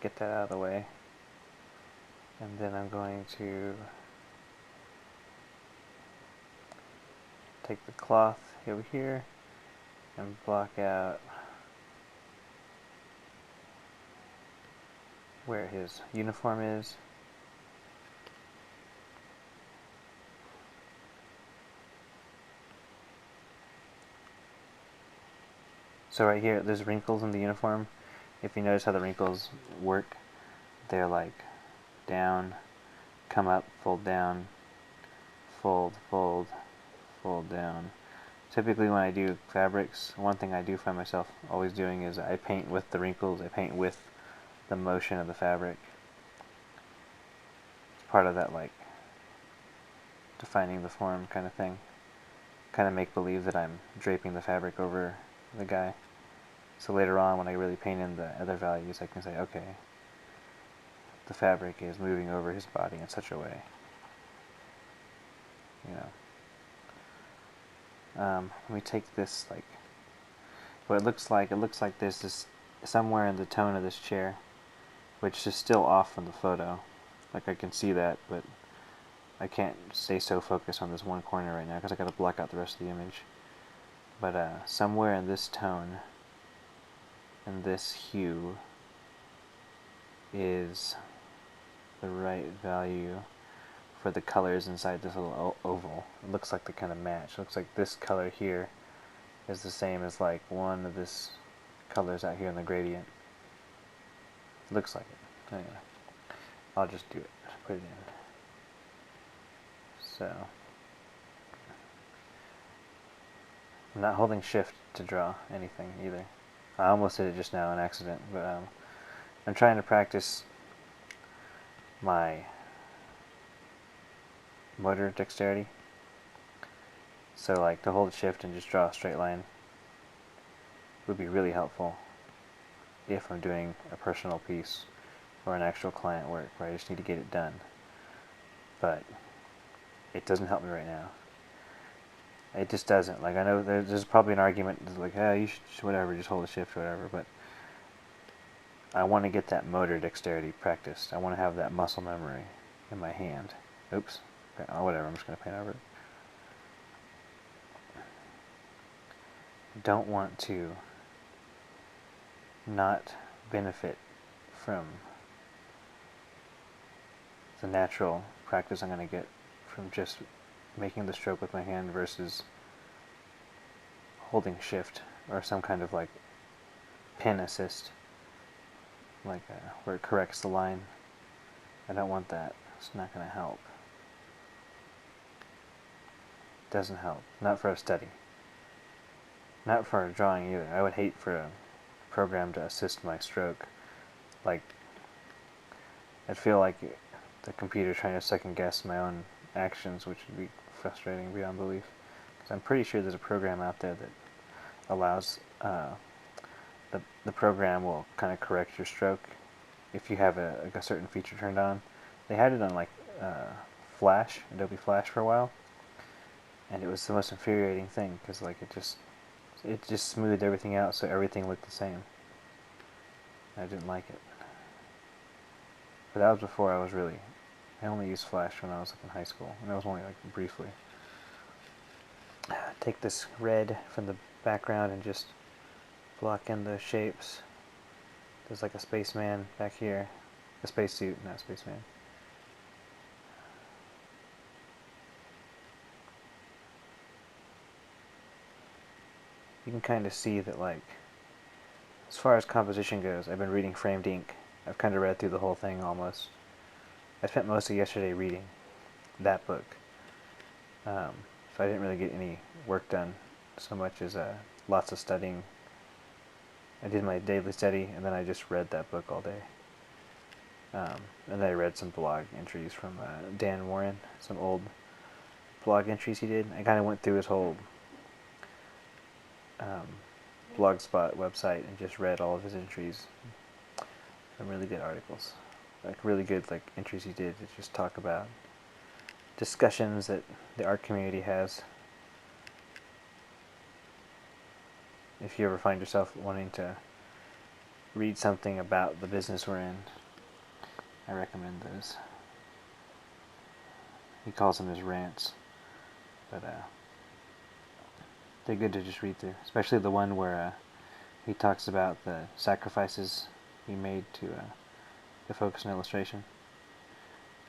get that out of the way. And then I'm going to take the cloth over here and block out where his uniform is. So right here, there's wrinkles in the uniform. If you notice how the wrinkles work, they're like down, come up, fold down, fold, fold, fold down. Typically when I do fabrics, one thing I do find myself always doing is I paint with the wrinkles, I paint with the motion of the fabric. It's part of that like defining the form kind of thing. Kind of make believe that I'm draping the fabric over the guy. So later on when I really paint in the other values, I can say, okay, the fabric is moving over his body in such a way. You know. Let me take this, like, what it looks like this is somewhere in the tone of this chair, which is still off from the photo. Like I can see that, but I can't stay so focused on this one corner right now because I got to block out the rest of the image. But somewhere in this tone and this hue is the right value for the colors inside this little oval. It looks like they kind of match. It looks like this color here is the same as like one of this colors out here in the gradient. It looks like it. Anyway, I'll just do it. Put it in. So I'm not holding shift to draw anything either. I almost did it just now on accident, but I'm trying to practice my motor dexterity. So like to hold shift and just draw a straight line would be really helpful if I'm doing a personal piece or an actual client work where I just need to get it done. But it doesn't help me right now. It just doesn't. Like I know there's probably an argument that's like, oh, you should whatever, just hold a shift or whatever, but I want to get that motor dexterity practiced. I want to have that muscle memory in my hand. Oops. Okay, oh, whatever, I'm just going to paint over it. Don't want to not benefit from the natural practice I'm going to get from just making the stroke with my hand versus holding shift or some kind of like pen assist, like where it corrects the line. I don't want that. It's not going to help. It doesn't help. Not for a study. Not for a drawing either. I would hate for a program to assist my stroke. Like, I'd feel like the computer trying to second guess my own actions, which would be frustrating beyond belief. Because I'm pretty sure there's a program out there that allows the program will kind of correct your stroke if you have a certain feature turned on. They had it on like Flash, Adobe Flash for a while, and it was the most infuriating thing because like it just smoothed everything out so everything looked the same. I didn't like it. But that was before I only used Flash when I was like in high school, and that was only like briefly. Take this red from the background and just block in the shapes. There's like a spaceman back here. A spacesuit, not a spaceman. You can kind of see that, like, as far as composition goes, I've been reading Framed Ink. I've kind of read through the whole thing almost. I spent most of yesterday reading that book. So I didn't really get any work done so much as lots of studying. I did my daily study and then I just read that book all day. And I read some blog entries from Dan Warren, some old blog entries he did. I kind of went through his whole Blogspot website and just read all of his entries. Some really good articles, like really good like entries he did to just talk about discussions that the art community has. If you ever find yourself wanting to read something about the business we're in, I recommend those. He calls them his rants, but they're good to just read through, especially the one where he talks about the sacrifices he made to focus on illustration,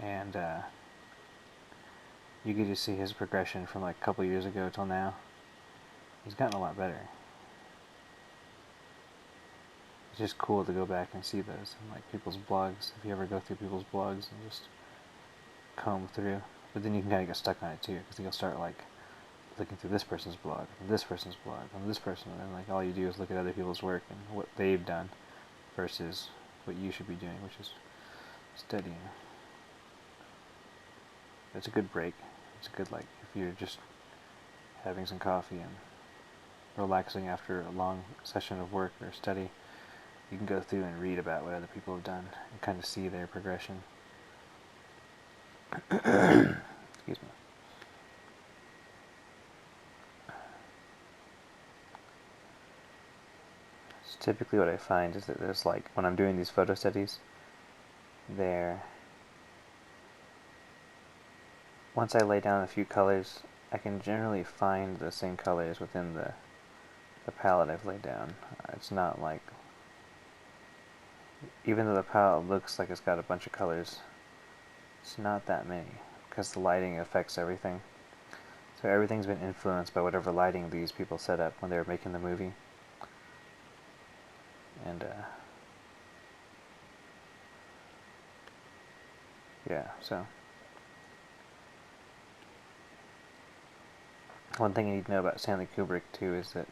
and you get to see his progression from like a couple years ago till now. He's gotten a lot better. It's just cool to go back and see those, and like people's blogs, if you ever go through people's blogs and just comb through. But then you can kind of get stuck on it too, because you'll start like looking through this person's blog, and this person's blog, and this person, and like all you do is look at other people's work and what they've done versus what you should be doing, which is studying. It's a good break. It's a good, like, if you're just having some coffee and relaxing after a long session of work or study, you can go through and read about what other people have done and kind of see their progression. Excuse me. So typically what I find is that there's like, when I'm doing these photo studies, once I lay down a few colors, I can generally find the same colors within the palette I've laid down. It's not like, even though the palette looks like it's got a bunch of colors, it's not that many, because the lighting affects everything. So everything's been influenced by whatever lighting these people set up when they were making the movie. And yeah, so one thing you need to know about Stanley Kubrick too is that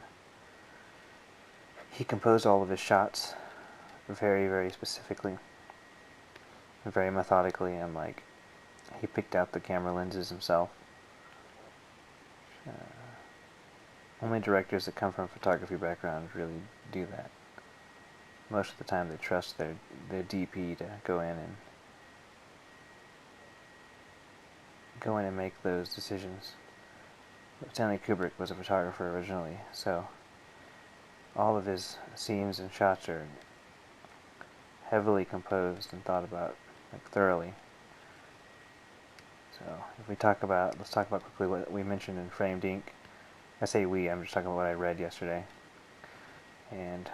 he composed all of his shots very, very specifically, very methodically, and like he picked out the camera lenses himself. Only directors that come from a photography background really do that. Most of the time they trust their DP to go in and make those decisions. But Stanley Kubrick was a photographer originally, so all of his scenes and shots are heavily composed and thought about like thoroughly. So if we talk about, let's talk about quickly what we mentioned in Framed Ink. I say we, I'm just talking about what I read yesterday. And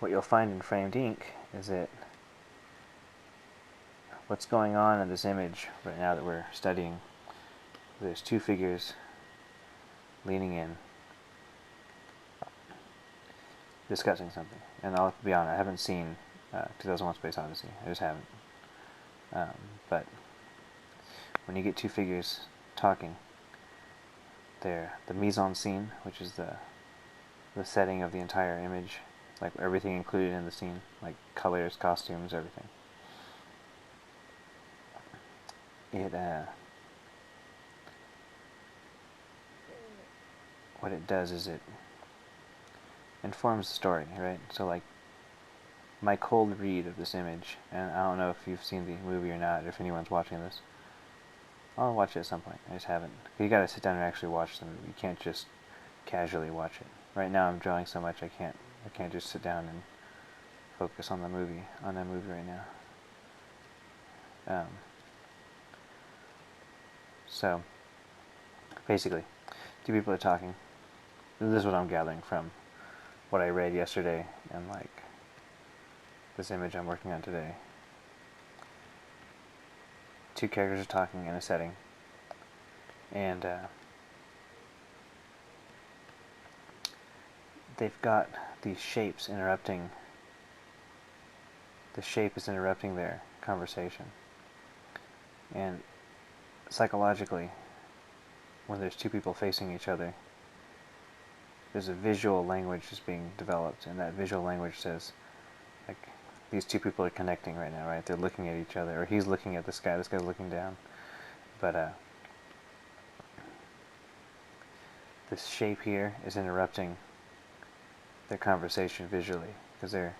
what you'll find in Framed Ink is that what's going on in this image right now that we're studying, there's two figures leaning in, discussing something. And I'll be honest, I haven't seen 2001: Space Odyssey. I just haven't. But when you get two figures talking, they're the mise-en-scene, which is the setting of the entire image, like everything included in the scene, like colors, costumes, everything. What it does is it informs the story, right? So like my cold read of this image, and I don't know if you've seen the movie or not, if anyone's watching this. I'll watch it at some point. I just haven't. You gotta sit down and actually watch the movie. You can't just casually watch it. Right now I'm drawing so much I can't just sit down and focus on that movie right now. So basically, two people are talking. This is what I'm gathering from what I read yesterday and like this image I'm working on today. Two characters are talking in a setting, and they've got these shapes interrupting. The shape is interrupting their conversation. And psychologically, when there's two people facing each other, there's a visual language that's being developed, and that visual language says, like, these two people are connecting right now, right? They're looking at each other, or he's looking at this guy's looking down. But this shape here is interrupting their conversation visually, because they're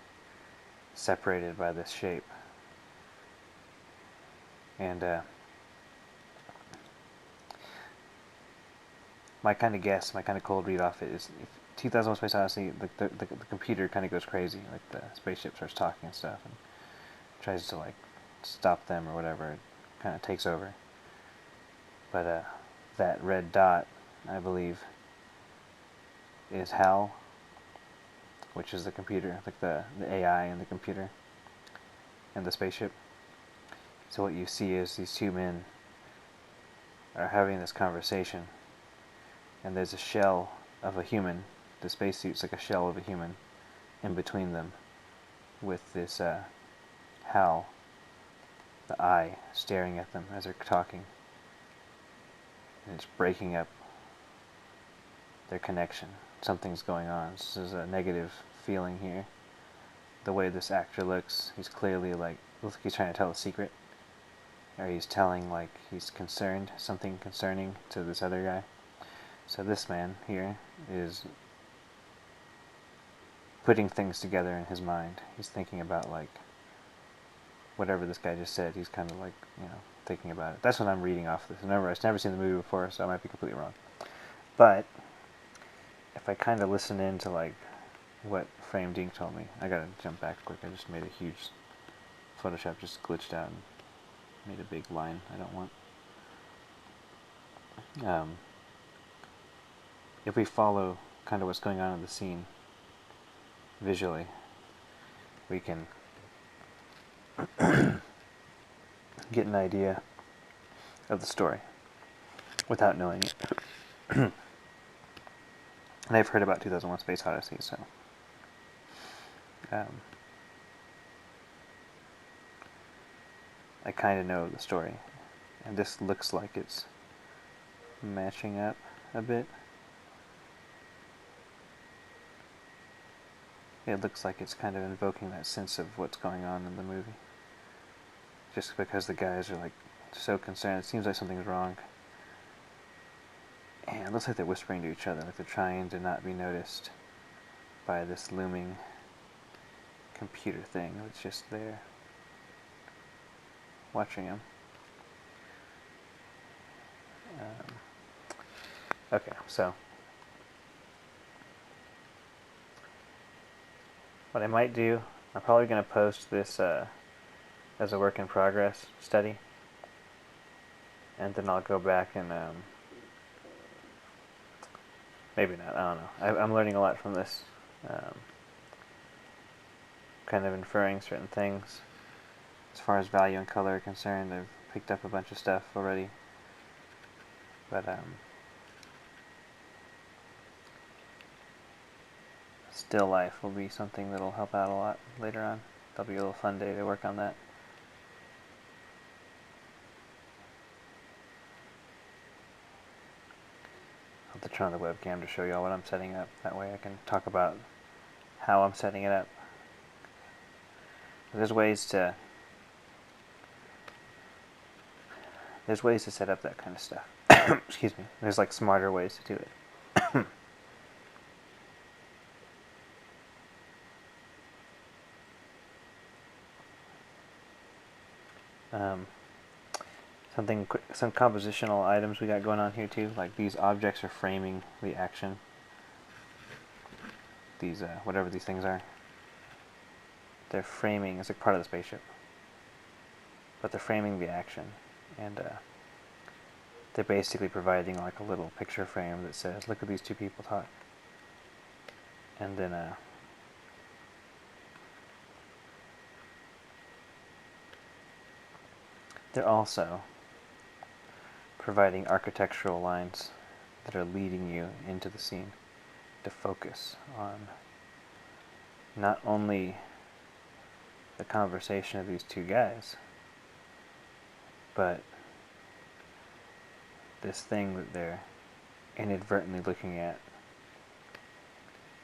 separated by this shape. And my kind of guess, my kind of cold read off it is, if 2001 Space Odyssey, the computer kind of goes crazy, like the spaceship starts talking and stuff, and tries to like stop them or whatever, it kind of takes over. But that red dot, I believe, is Hal, which is the computer, like the AI in the computer and the spaceship. So what you see is these two men are having this conversation, and there's a shell of a human. The spacesuit's like a shell of a human in between them, with this Hal, the eye, staring at them as they're talking. And it's breaking up their connection. Something's going on. This is a negative feeling here. The way this actor looks, he's clearly looks like he's trying to tell a secret. Or he's telling, like, he's concerned, something concerning to this other guy. So this man here is putting things together in his mind. He's thinking about, like, whatever this guy just said. He's kind of like, thinking about it. That's what I'm reading off of this. Remember, I've never seen the movie before, so I might be completely wrong. But if I kind of listen in to, like, what Frame Dink told me, I gotta jump back quick. I just made a huge Photoshop, just glitched out and made a big line I don't want. If we follow kind of what's going on in the scene visually, we can get an idea of the story without knowing it. And I've heard about 2001 Space Odyssey, so I kind of know the story. And this looks like it's matching up a bit. It looks like it's kind of invoking that sense of what's going on in the movie. Just because the guys are like so concerned, it seems like something's wrong. And it looks like they're whispering to each other, like they're trying to not be noticed by this looming computer thing that's just there, watching them. Okay, so what I might do, I'm probably going to post this as a work in progress study, and then I'll go back and maybe not, I don't know. I'm learning a lot from this, kind of inferring certain things. As far as value and color are concerned, I've picked up a bunch of stuff already, but still life will be something that'll help out a lot later on. That'll be a little fun day to work on that. I'll have to turn on the webcam to show y'all what I'm setting up. That way I can talk about how I'm setting it up. There's ways to set up that kind of stuff. Excuse me. There's like smarter ways to do it. Some compositional items we got going on here too. Like these objects are framing the action. These whatever these things are, they're framing. It's like part of the spaceship, but they're framing the action, and they're basically providing like a little picture frame that says, "Look at these two people talk," and then they're also providing architectural lines that are leading you into the scene to focus on not only the conversation of these two guys, but this thing that they're inadvertently looking at.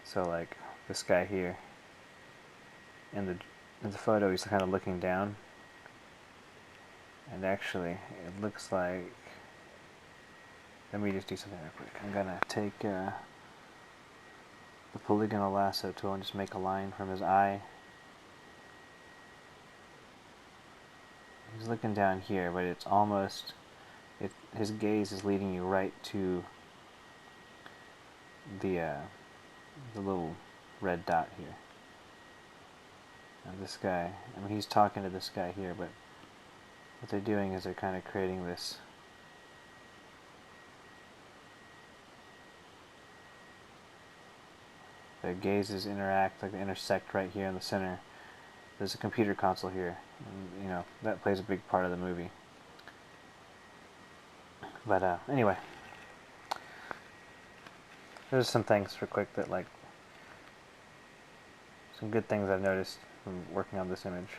So like this guy here in in the photo he's kind of looking down, and actually it looks like, let me just do something real quick. I'm gonna take the polygonal lasso tool and just make a line from his eye. He's looking down here, but it's almost, his gaze is leading you right to the little red dot here. And this guy, I mean, he's talking to this guy here, but what they're doing is they're kind of creating this their gazes interact, like they intersect right here in the center. There's a computer console here, and, you know, that plays a big part of the movie. But anyway, there's some things for quick that, like, some good things I've noticed from working on this image.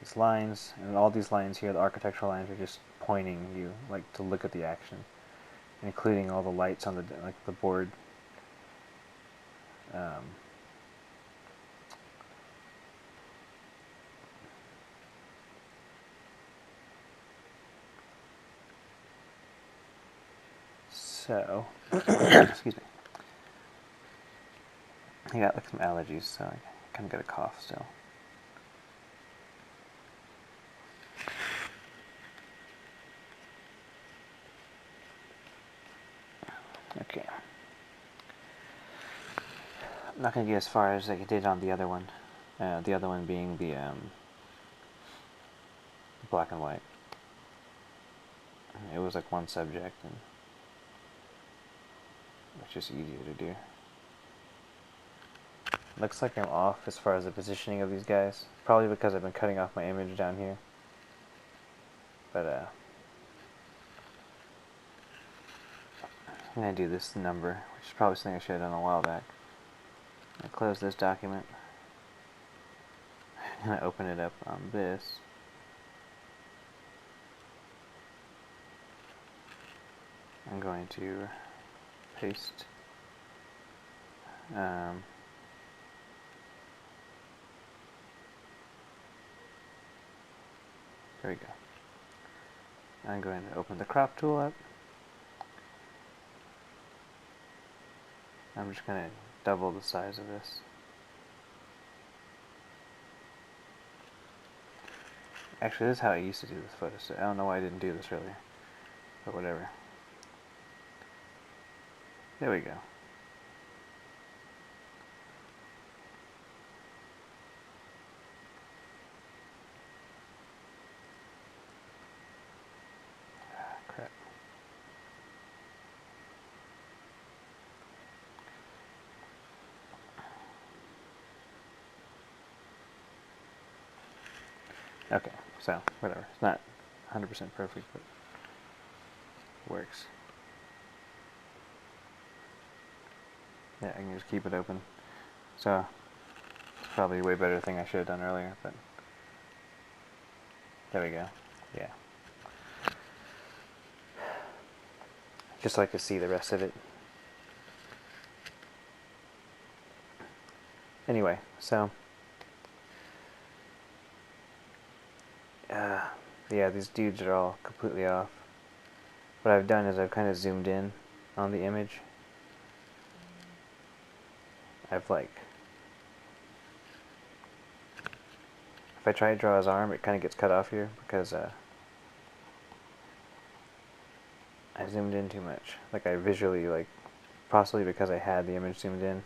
These lines, and all these lines here, the architectural lines, are just pointing you, like, to look at the action, including all the lights on the, like, the board. So, excuse me. I got like some allergies, so I kind of got a cough still. Okay. I'm not going to get as far as I did on the other one. The other one being the black and white. It was like one subject, and it's just easier to do. Looks like I'm off as far as the positioning of these guys. Probably because I've been cutting off my image down here. But I'm going to do this number, which is probably something I should have done a while back. I close this document. I'm going to open it up on this. I'm going to paste there we go. I'm going to open the crop tool up. I'm just going to double the size of this. Actually, this is how I used to do this photo, so I don't know why I didn't do this earlier, but whatever. There we go. Crap. Okay, so whatever. It's not 100% perfect, but it works. Yeah, I can just keep it open. So, it's probably a way better thing I should have done earlier, but there we go. Yeah. Just so I could see the rest of it. Anyway, so yeah, these dudes are all completely off. What I've done is I've kind of zoomed in on the image. I've like, if I try to draw his arm, it kind of gets cut off here because I zoomed in too much. Like I visually, like, possibly because I had the image zoomed in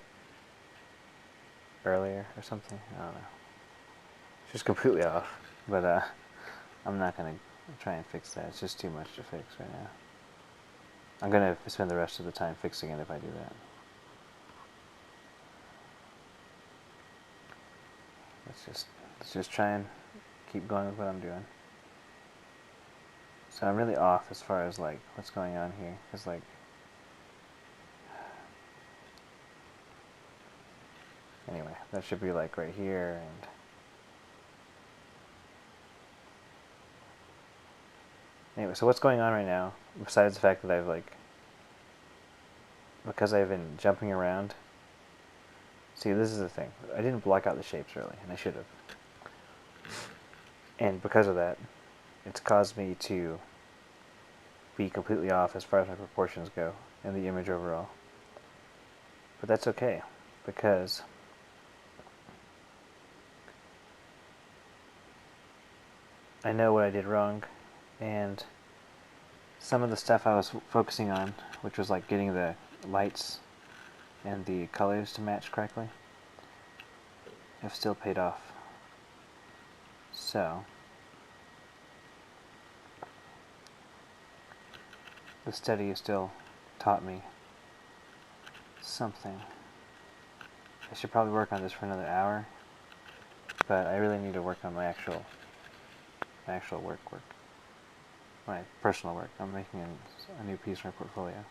earlier or something. I don't know. It's just completely off. But I'm not gonna try and fix that. It's just too much to fix right now. I'm gonna spend the rest of the time fixing it if I do that. Let's just try and keep going with what I'm doing. So I'm really off as far as like what's going on here, because like anyway, that should be like right here, and anyway, so what's going on right now, besides the fact that I've like, because I've been jumping around. See, this is the thing. I didn't block out the shapes early, and I should have. And because of that, it's caused me to be completely off as far as my proportions go and the image overall. But that's okay, because I know what I did wrong, and some of the stuff I was focusing on, which was like getting the lights and the colors to match correctly, have still paid off. So the study has still taught me something. I should probably work on this for another hour, but I really need to work on my actual work, my personal work. I'm making a new piece for my portfolio.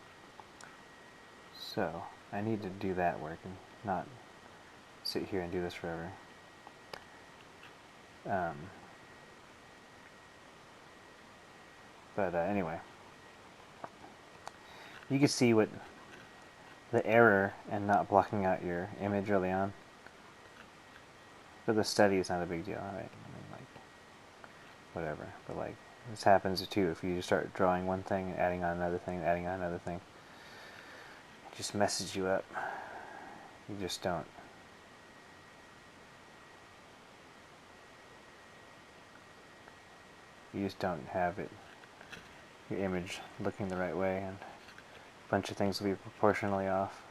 So I need to do that work and not sit here and do this forever. But anyway, you can see what the error in not blocking out your image early on. For the study, it's not a big deal, right? I mean, like, whatever. But like, this happens too if you just start drawing one thing and adding on another thing, adding on another thing. It just messes you up. You just don't. You just don't have it, your image looking the right way, and a bunch of things will be proportionally off.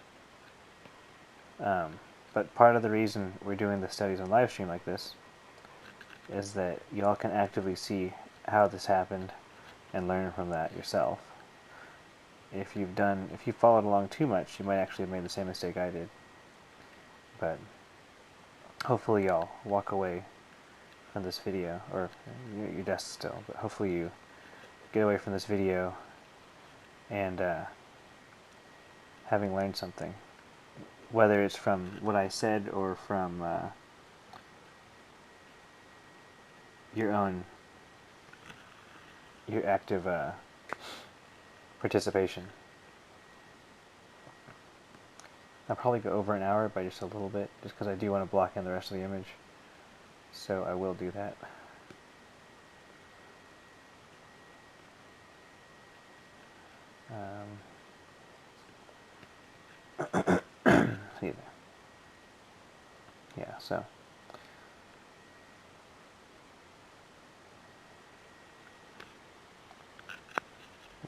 But part of the reason we're doing the studies on live stream like this is that y'all can actively see how this happened and learn from that yourself. If you followed along too much, you might actually have made the same mistake I did. But hopefully y'all walk away from this video, or your desk still, but hopefully you get away from this video and having learned something. Whether it's from what I said or from your active participation. I'll probably go over an hour by just a little bit, just because I do want to block in the rest of the image. So I will do that. See there. Yeah, so.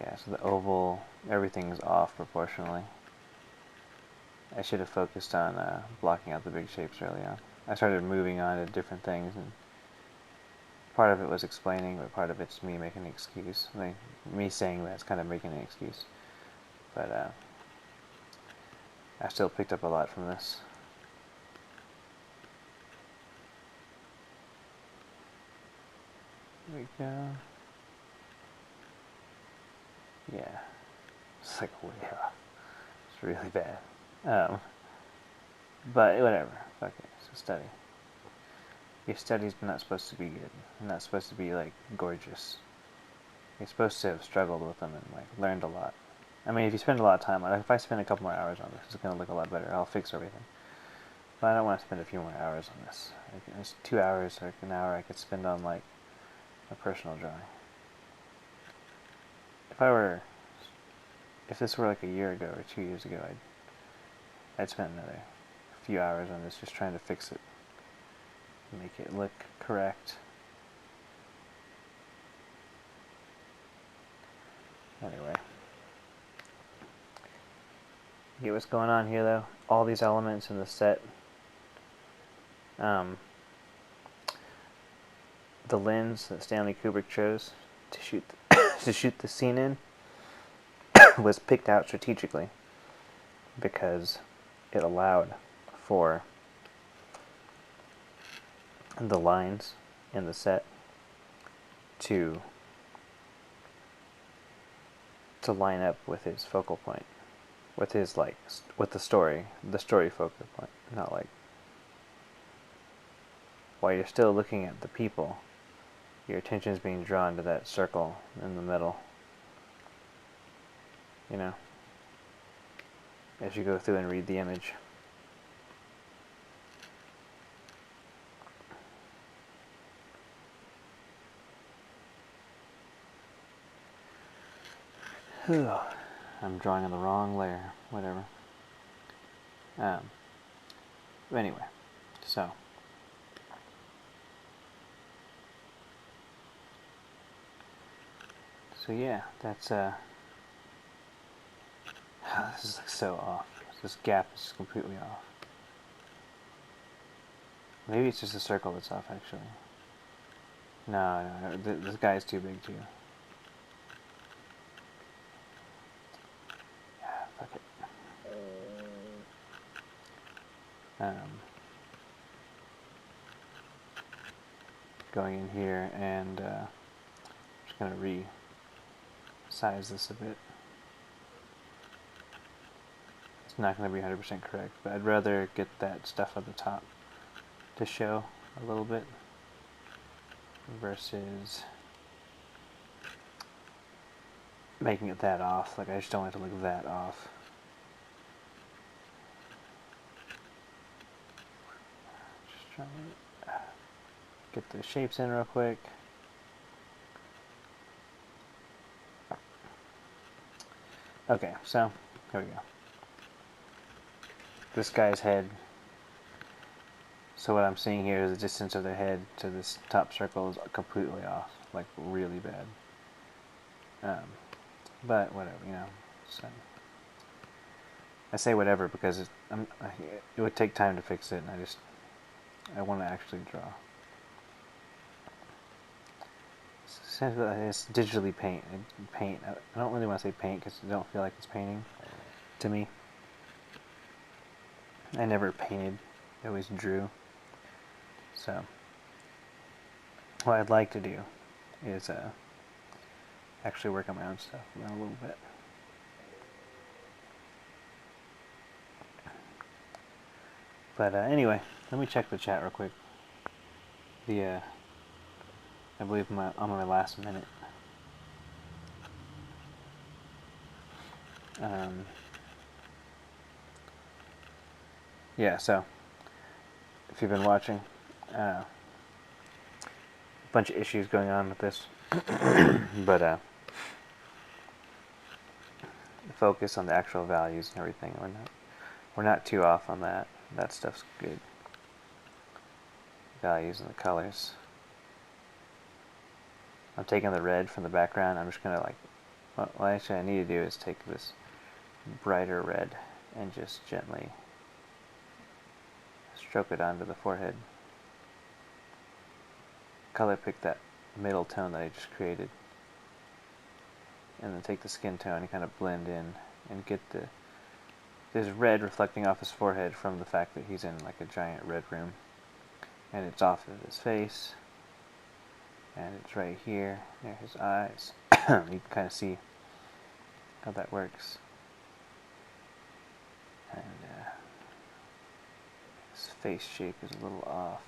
Yeah, so the oval, everything's off proportionally. I should have focused on blocking out the big shapes early on. I started moving on to different things, and part of it was explaining, but part of it's me making an excuse. Like, me saying that's kind of making an excuse. But I still picked up a lot from this. There we go. Yeah. It's like way off. It's really bad. But whatever. Fuck it. It's a study. Your study's not supposed to be good. You're not supposed to be, like, gorgeous. You're supposed to have struggled with them and, like, learned a lot. I mean, if you spend a lot of time on it, if I spend a couple more hours on this, it's going to look a lot better. I'll fix everything. But I don't want to spend a few more hours on this. Like, it's 2 hours or an hour I could spend on, like, a personal drawing. If this were like a year ago or 2 years ago, I'd spend another few hours on this just trying to fix it, make it look correct. Anyway, you get what's going on here, though. All these elements in the set. The lens that Stanley Kubrick chose to shoot to shoot the scene in was picked out strategically because it allowed for the lines in the set to line up with his focal point, with his, like, with the story focal point, not like, while you're still looking at the people, your attention is being drawn to that circle in the middle, you know, as you go through and read the image. I'm drawing on the wrong layer. Whatever. But anyway, so yeah, that's this is like so off. This gap is completely off. Maybe it's just the circle that's off, actually. No, this guy is too big too. Fuck it. Going in here and just gonna resize this a bit. It's not gonna be 100% correct, but I'd rather get that stuff at the top to show a little bit versus making it that off. Like, I just don't want it to look that off. Just trying to get the shapes in real quick. Okay, so here we go. This guy's head. So what I'm seeing here is the distance of their head to this top circle is completely off, like really bad. But whatever, you know. So I say whatever because it would take time to fix it, and I want to actually draw. It's digitally paint. I don't really want to say paint because I don't feel like it's painting to me. I never painted. I always drew. So what I'd like to do is actually work on my own stuff a little bit. But anyway, let me check the chat real quick. I believe I'm on my last minute. Yeah, so if you've been watching, a bunch of issues going on with this, but focus on the actual values and everything. We're not too off on that. That stuff's good. Values and the colors. I'm taking the red from the background. I'm just gonna what actually I need to do is take this brighter red and just gently stroke it onto the forehead. Color pick that middle tone that I just created, and then take the skin tone and kind of blend in and get there's red reflecting off his forehead from the fact that he's in like a giant red room, and it's off of his face, and it's right here near his eyes. You can kind of see how that works. And his face shape is a little off.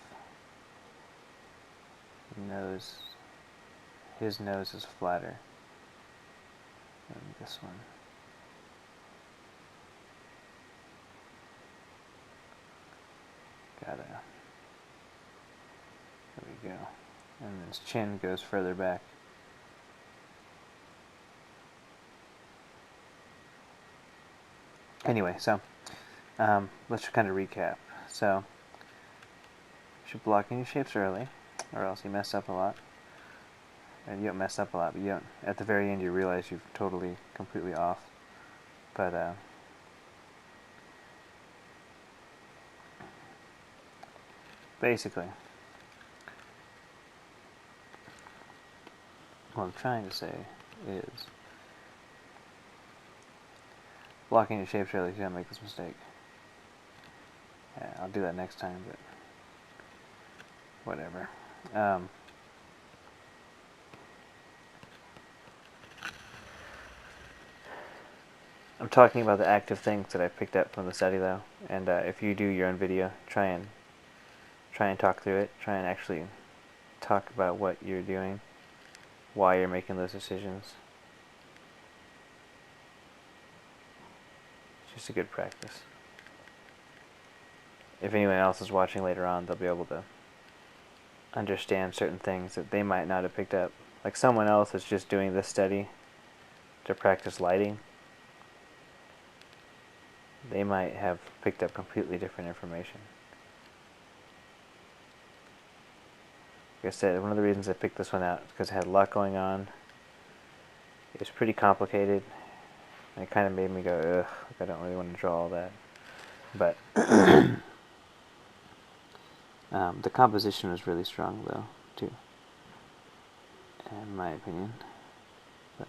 His nose is flatter than this one. There we go. And his chin goes further back. Anyway, so let's kind of recap. So you should block any shapes early, or else you mess up a lot. And you don't mess up a lot, but you don't. At the very end, you realize you've completely off. But basically, what I'm trying to say is blocking your shapes early, you don't make this mistake. Yeah, I'll do that next time, but whatever. I'm talking about the active things that I picked up from the study, though, and if you do your own video, try and talk through it. Try and actually talk about what you're doing, why you're making those decisions. It's just a good practice. If anyone else is watching later on, they'll be able to understand certain things that they might not have picked up. Like someone else is just doing this study to practice lighting, they might have picked up completely different information. Like I said, one of the reasons I picked this one out is because it had a lot going on. It was pretty complicated. And it kind of made me go, ugh, like I don't really want to draw all that. But the composition was really strong, though, too, in my opinion. But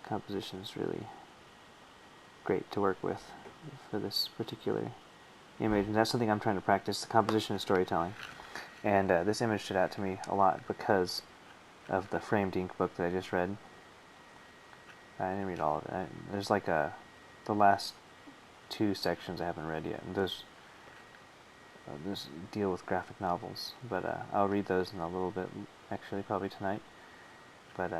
composition is really great to work with for this particular image, and that's something I'm trying to practice, the composition of storytelling. And this image stood out to me a lot because of the framed ink book that I just read. I didn't read all of it. There's like the last 2 sections I haven't read yet, and those deal with graphic novels, but I'll read those in a little bit, actually, probably tonight. But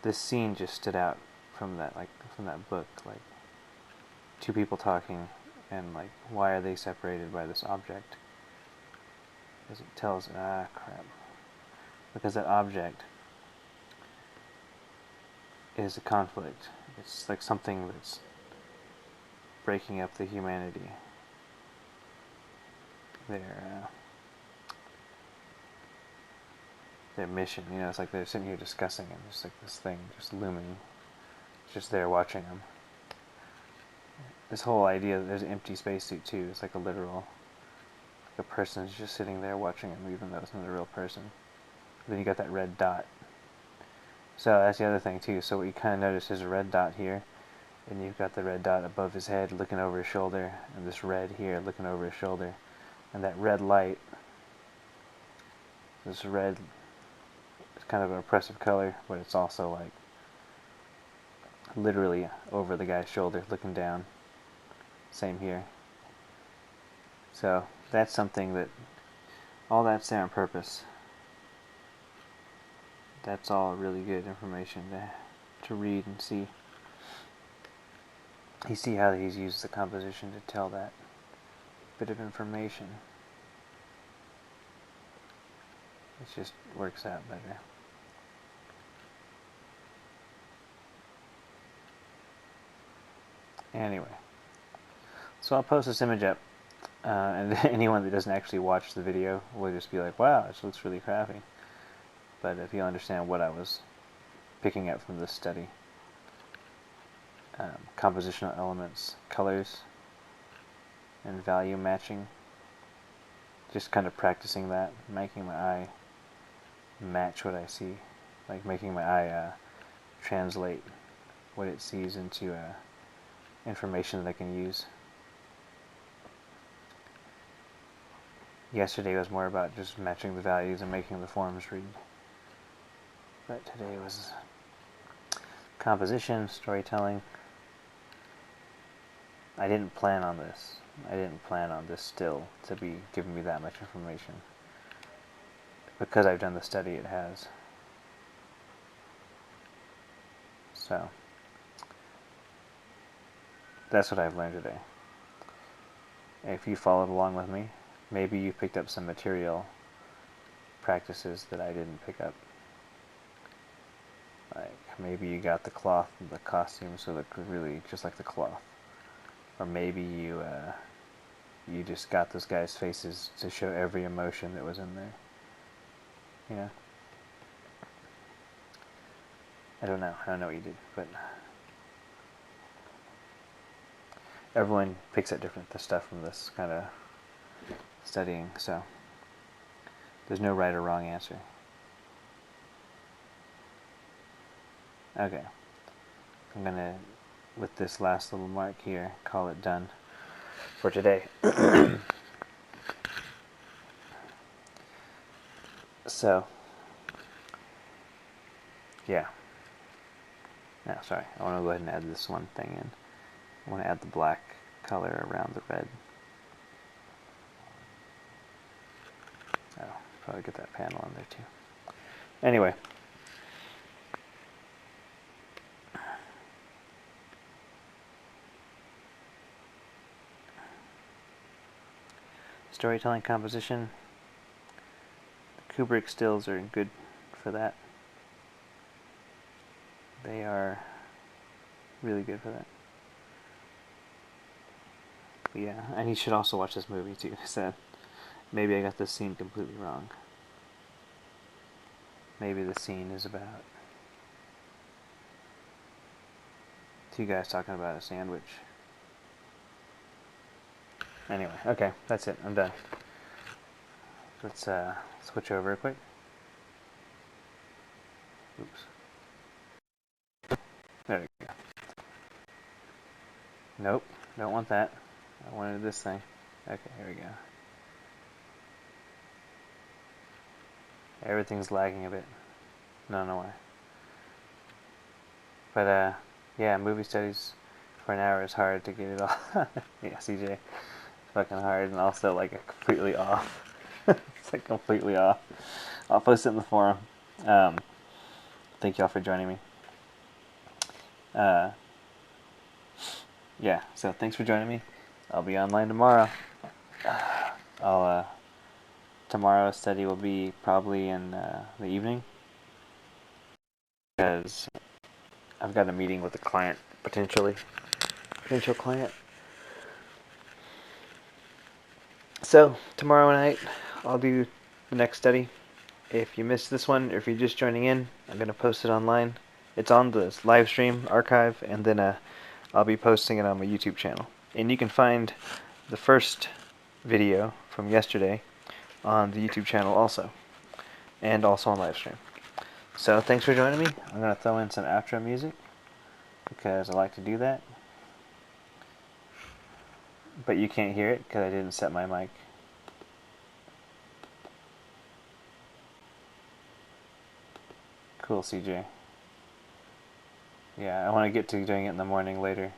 this scene just stood out from that book, like 2 people talking, and like, why are they separated by this object? Because it tells, because that object is a conflict. It's like something that's breaking up the humanity. Their mission, it's like they're sitting here discussing it, just like this thing just looming, just there watching them. This whole idea that there's an empty spacesuit too, it's like a literal, like a person's just sitting there watching them, even though it's not a real person. Then you got that red dot. So that's the other thing too. So what you kind of notice is a red dot here, and you've got the red dot above his head looking over his shoulder, and this red here looking over his shoulder. And that red light, this red, it's kind of an oppressive color, but it's also like literally over the guy's shoulder looking down. Same here. So that's something that, all that's there on purpose. That's all really good information to read and see. You see how he's used the composition to tell that bit of information. It just works out better. Anyway, so I'll post this image up, and anyone that doesn't actually watch the video will just be like, wow, this looks really crappy. But if you understand what I was picking up from this study, compositional elements, colors, and value matching, just kind of practicing that, making my eye match what I see, like making my eye translate what it sees into information that I can use. Yesterday was more about just matching the values and making the forms read. But today was composition, storytelling. I didn't plan on this. I didn't plan on this still to be giving me that much information. Because I've done the study, it has. So that's what I've learned today. If you followed along with me, maybe you picked up some material practices that I didn't pick up. Like maybe you got the cloth and the costumes so look really just like the cloth. Or maybe you just got those guys' faces to show every emotion that was in there. I don't know what you did, but everyone picks up different stuff from this kind of studying, so there's no right or wrong answer. Okay, I'm gonna, with this last little mark here, call it done for today. So, yeah. Now, sorry, I want to go ahead and add this one thing in. I want to add the black color around the red. Oh, probably get that panel in there too. Anyway. Storytelling composition. The Kubrick stills are good for that. They are really good for that. But yeah, and you should also watch this movie too. So maybe I got this scene completely wrong. Maybe the scene is about two guys talking about a sandwich. Anyway, okay, that's it. I'm done. Let's switch over real quick. Oops. There we go. Nope, don't want that. I wanted this thing. Okay, here we go. Everything's lagging a bit. No, no why. But yeah, movie studies for an hour is hard to get it all. Yeah, CJ, it's fucking hard, and also like completely off. It's like completely off. I'll post it in the forum. Um, Thank y'all for joining me. Uh, yeah, so thanks for joining me. I'll be online tomorrow. I'll Tomorrow's study will be probably in the evening because I've got a meeting with a client potential client. So tomorrow night I'll do the next study. If you missed this one, or if you're just joining in, I'm gonna post it online. It's on the live stream archive, and then I'll be posting it on my YouTube channel. And you can find the first video from yesterday on the YouTube channel also, and also on live stream. So thanks for joining me. I'm gonna throw in some outro music because I like to do that, but you can't hear it because I didn't set my mic. Cool, CJ. Yeah, I want to get to doing it in the morning later.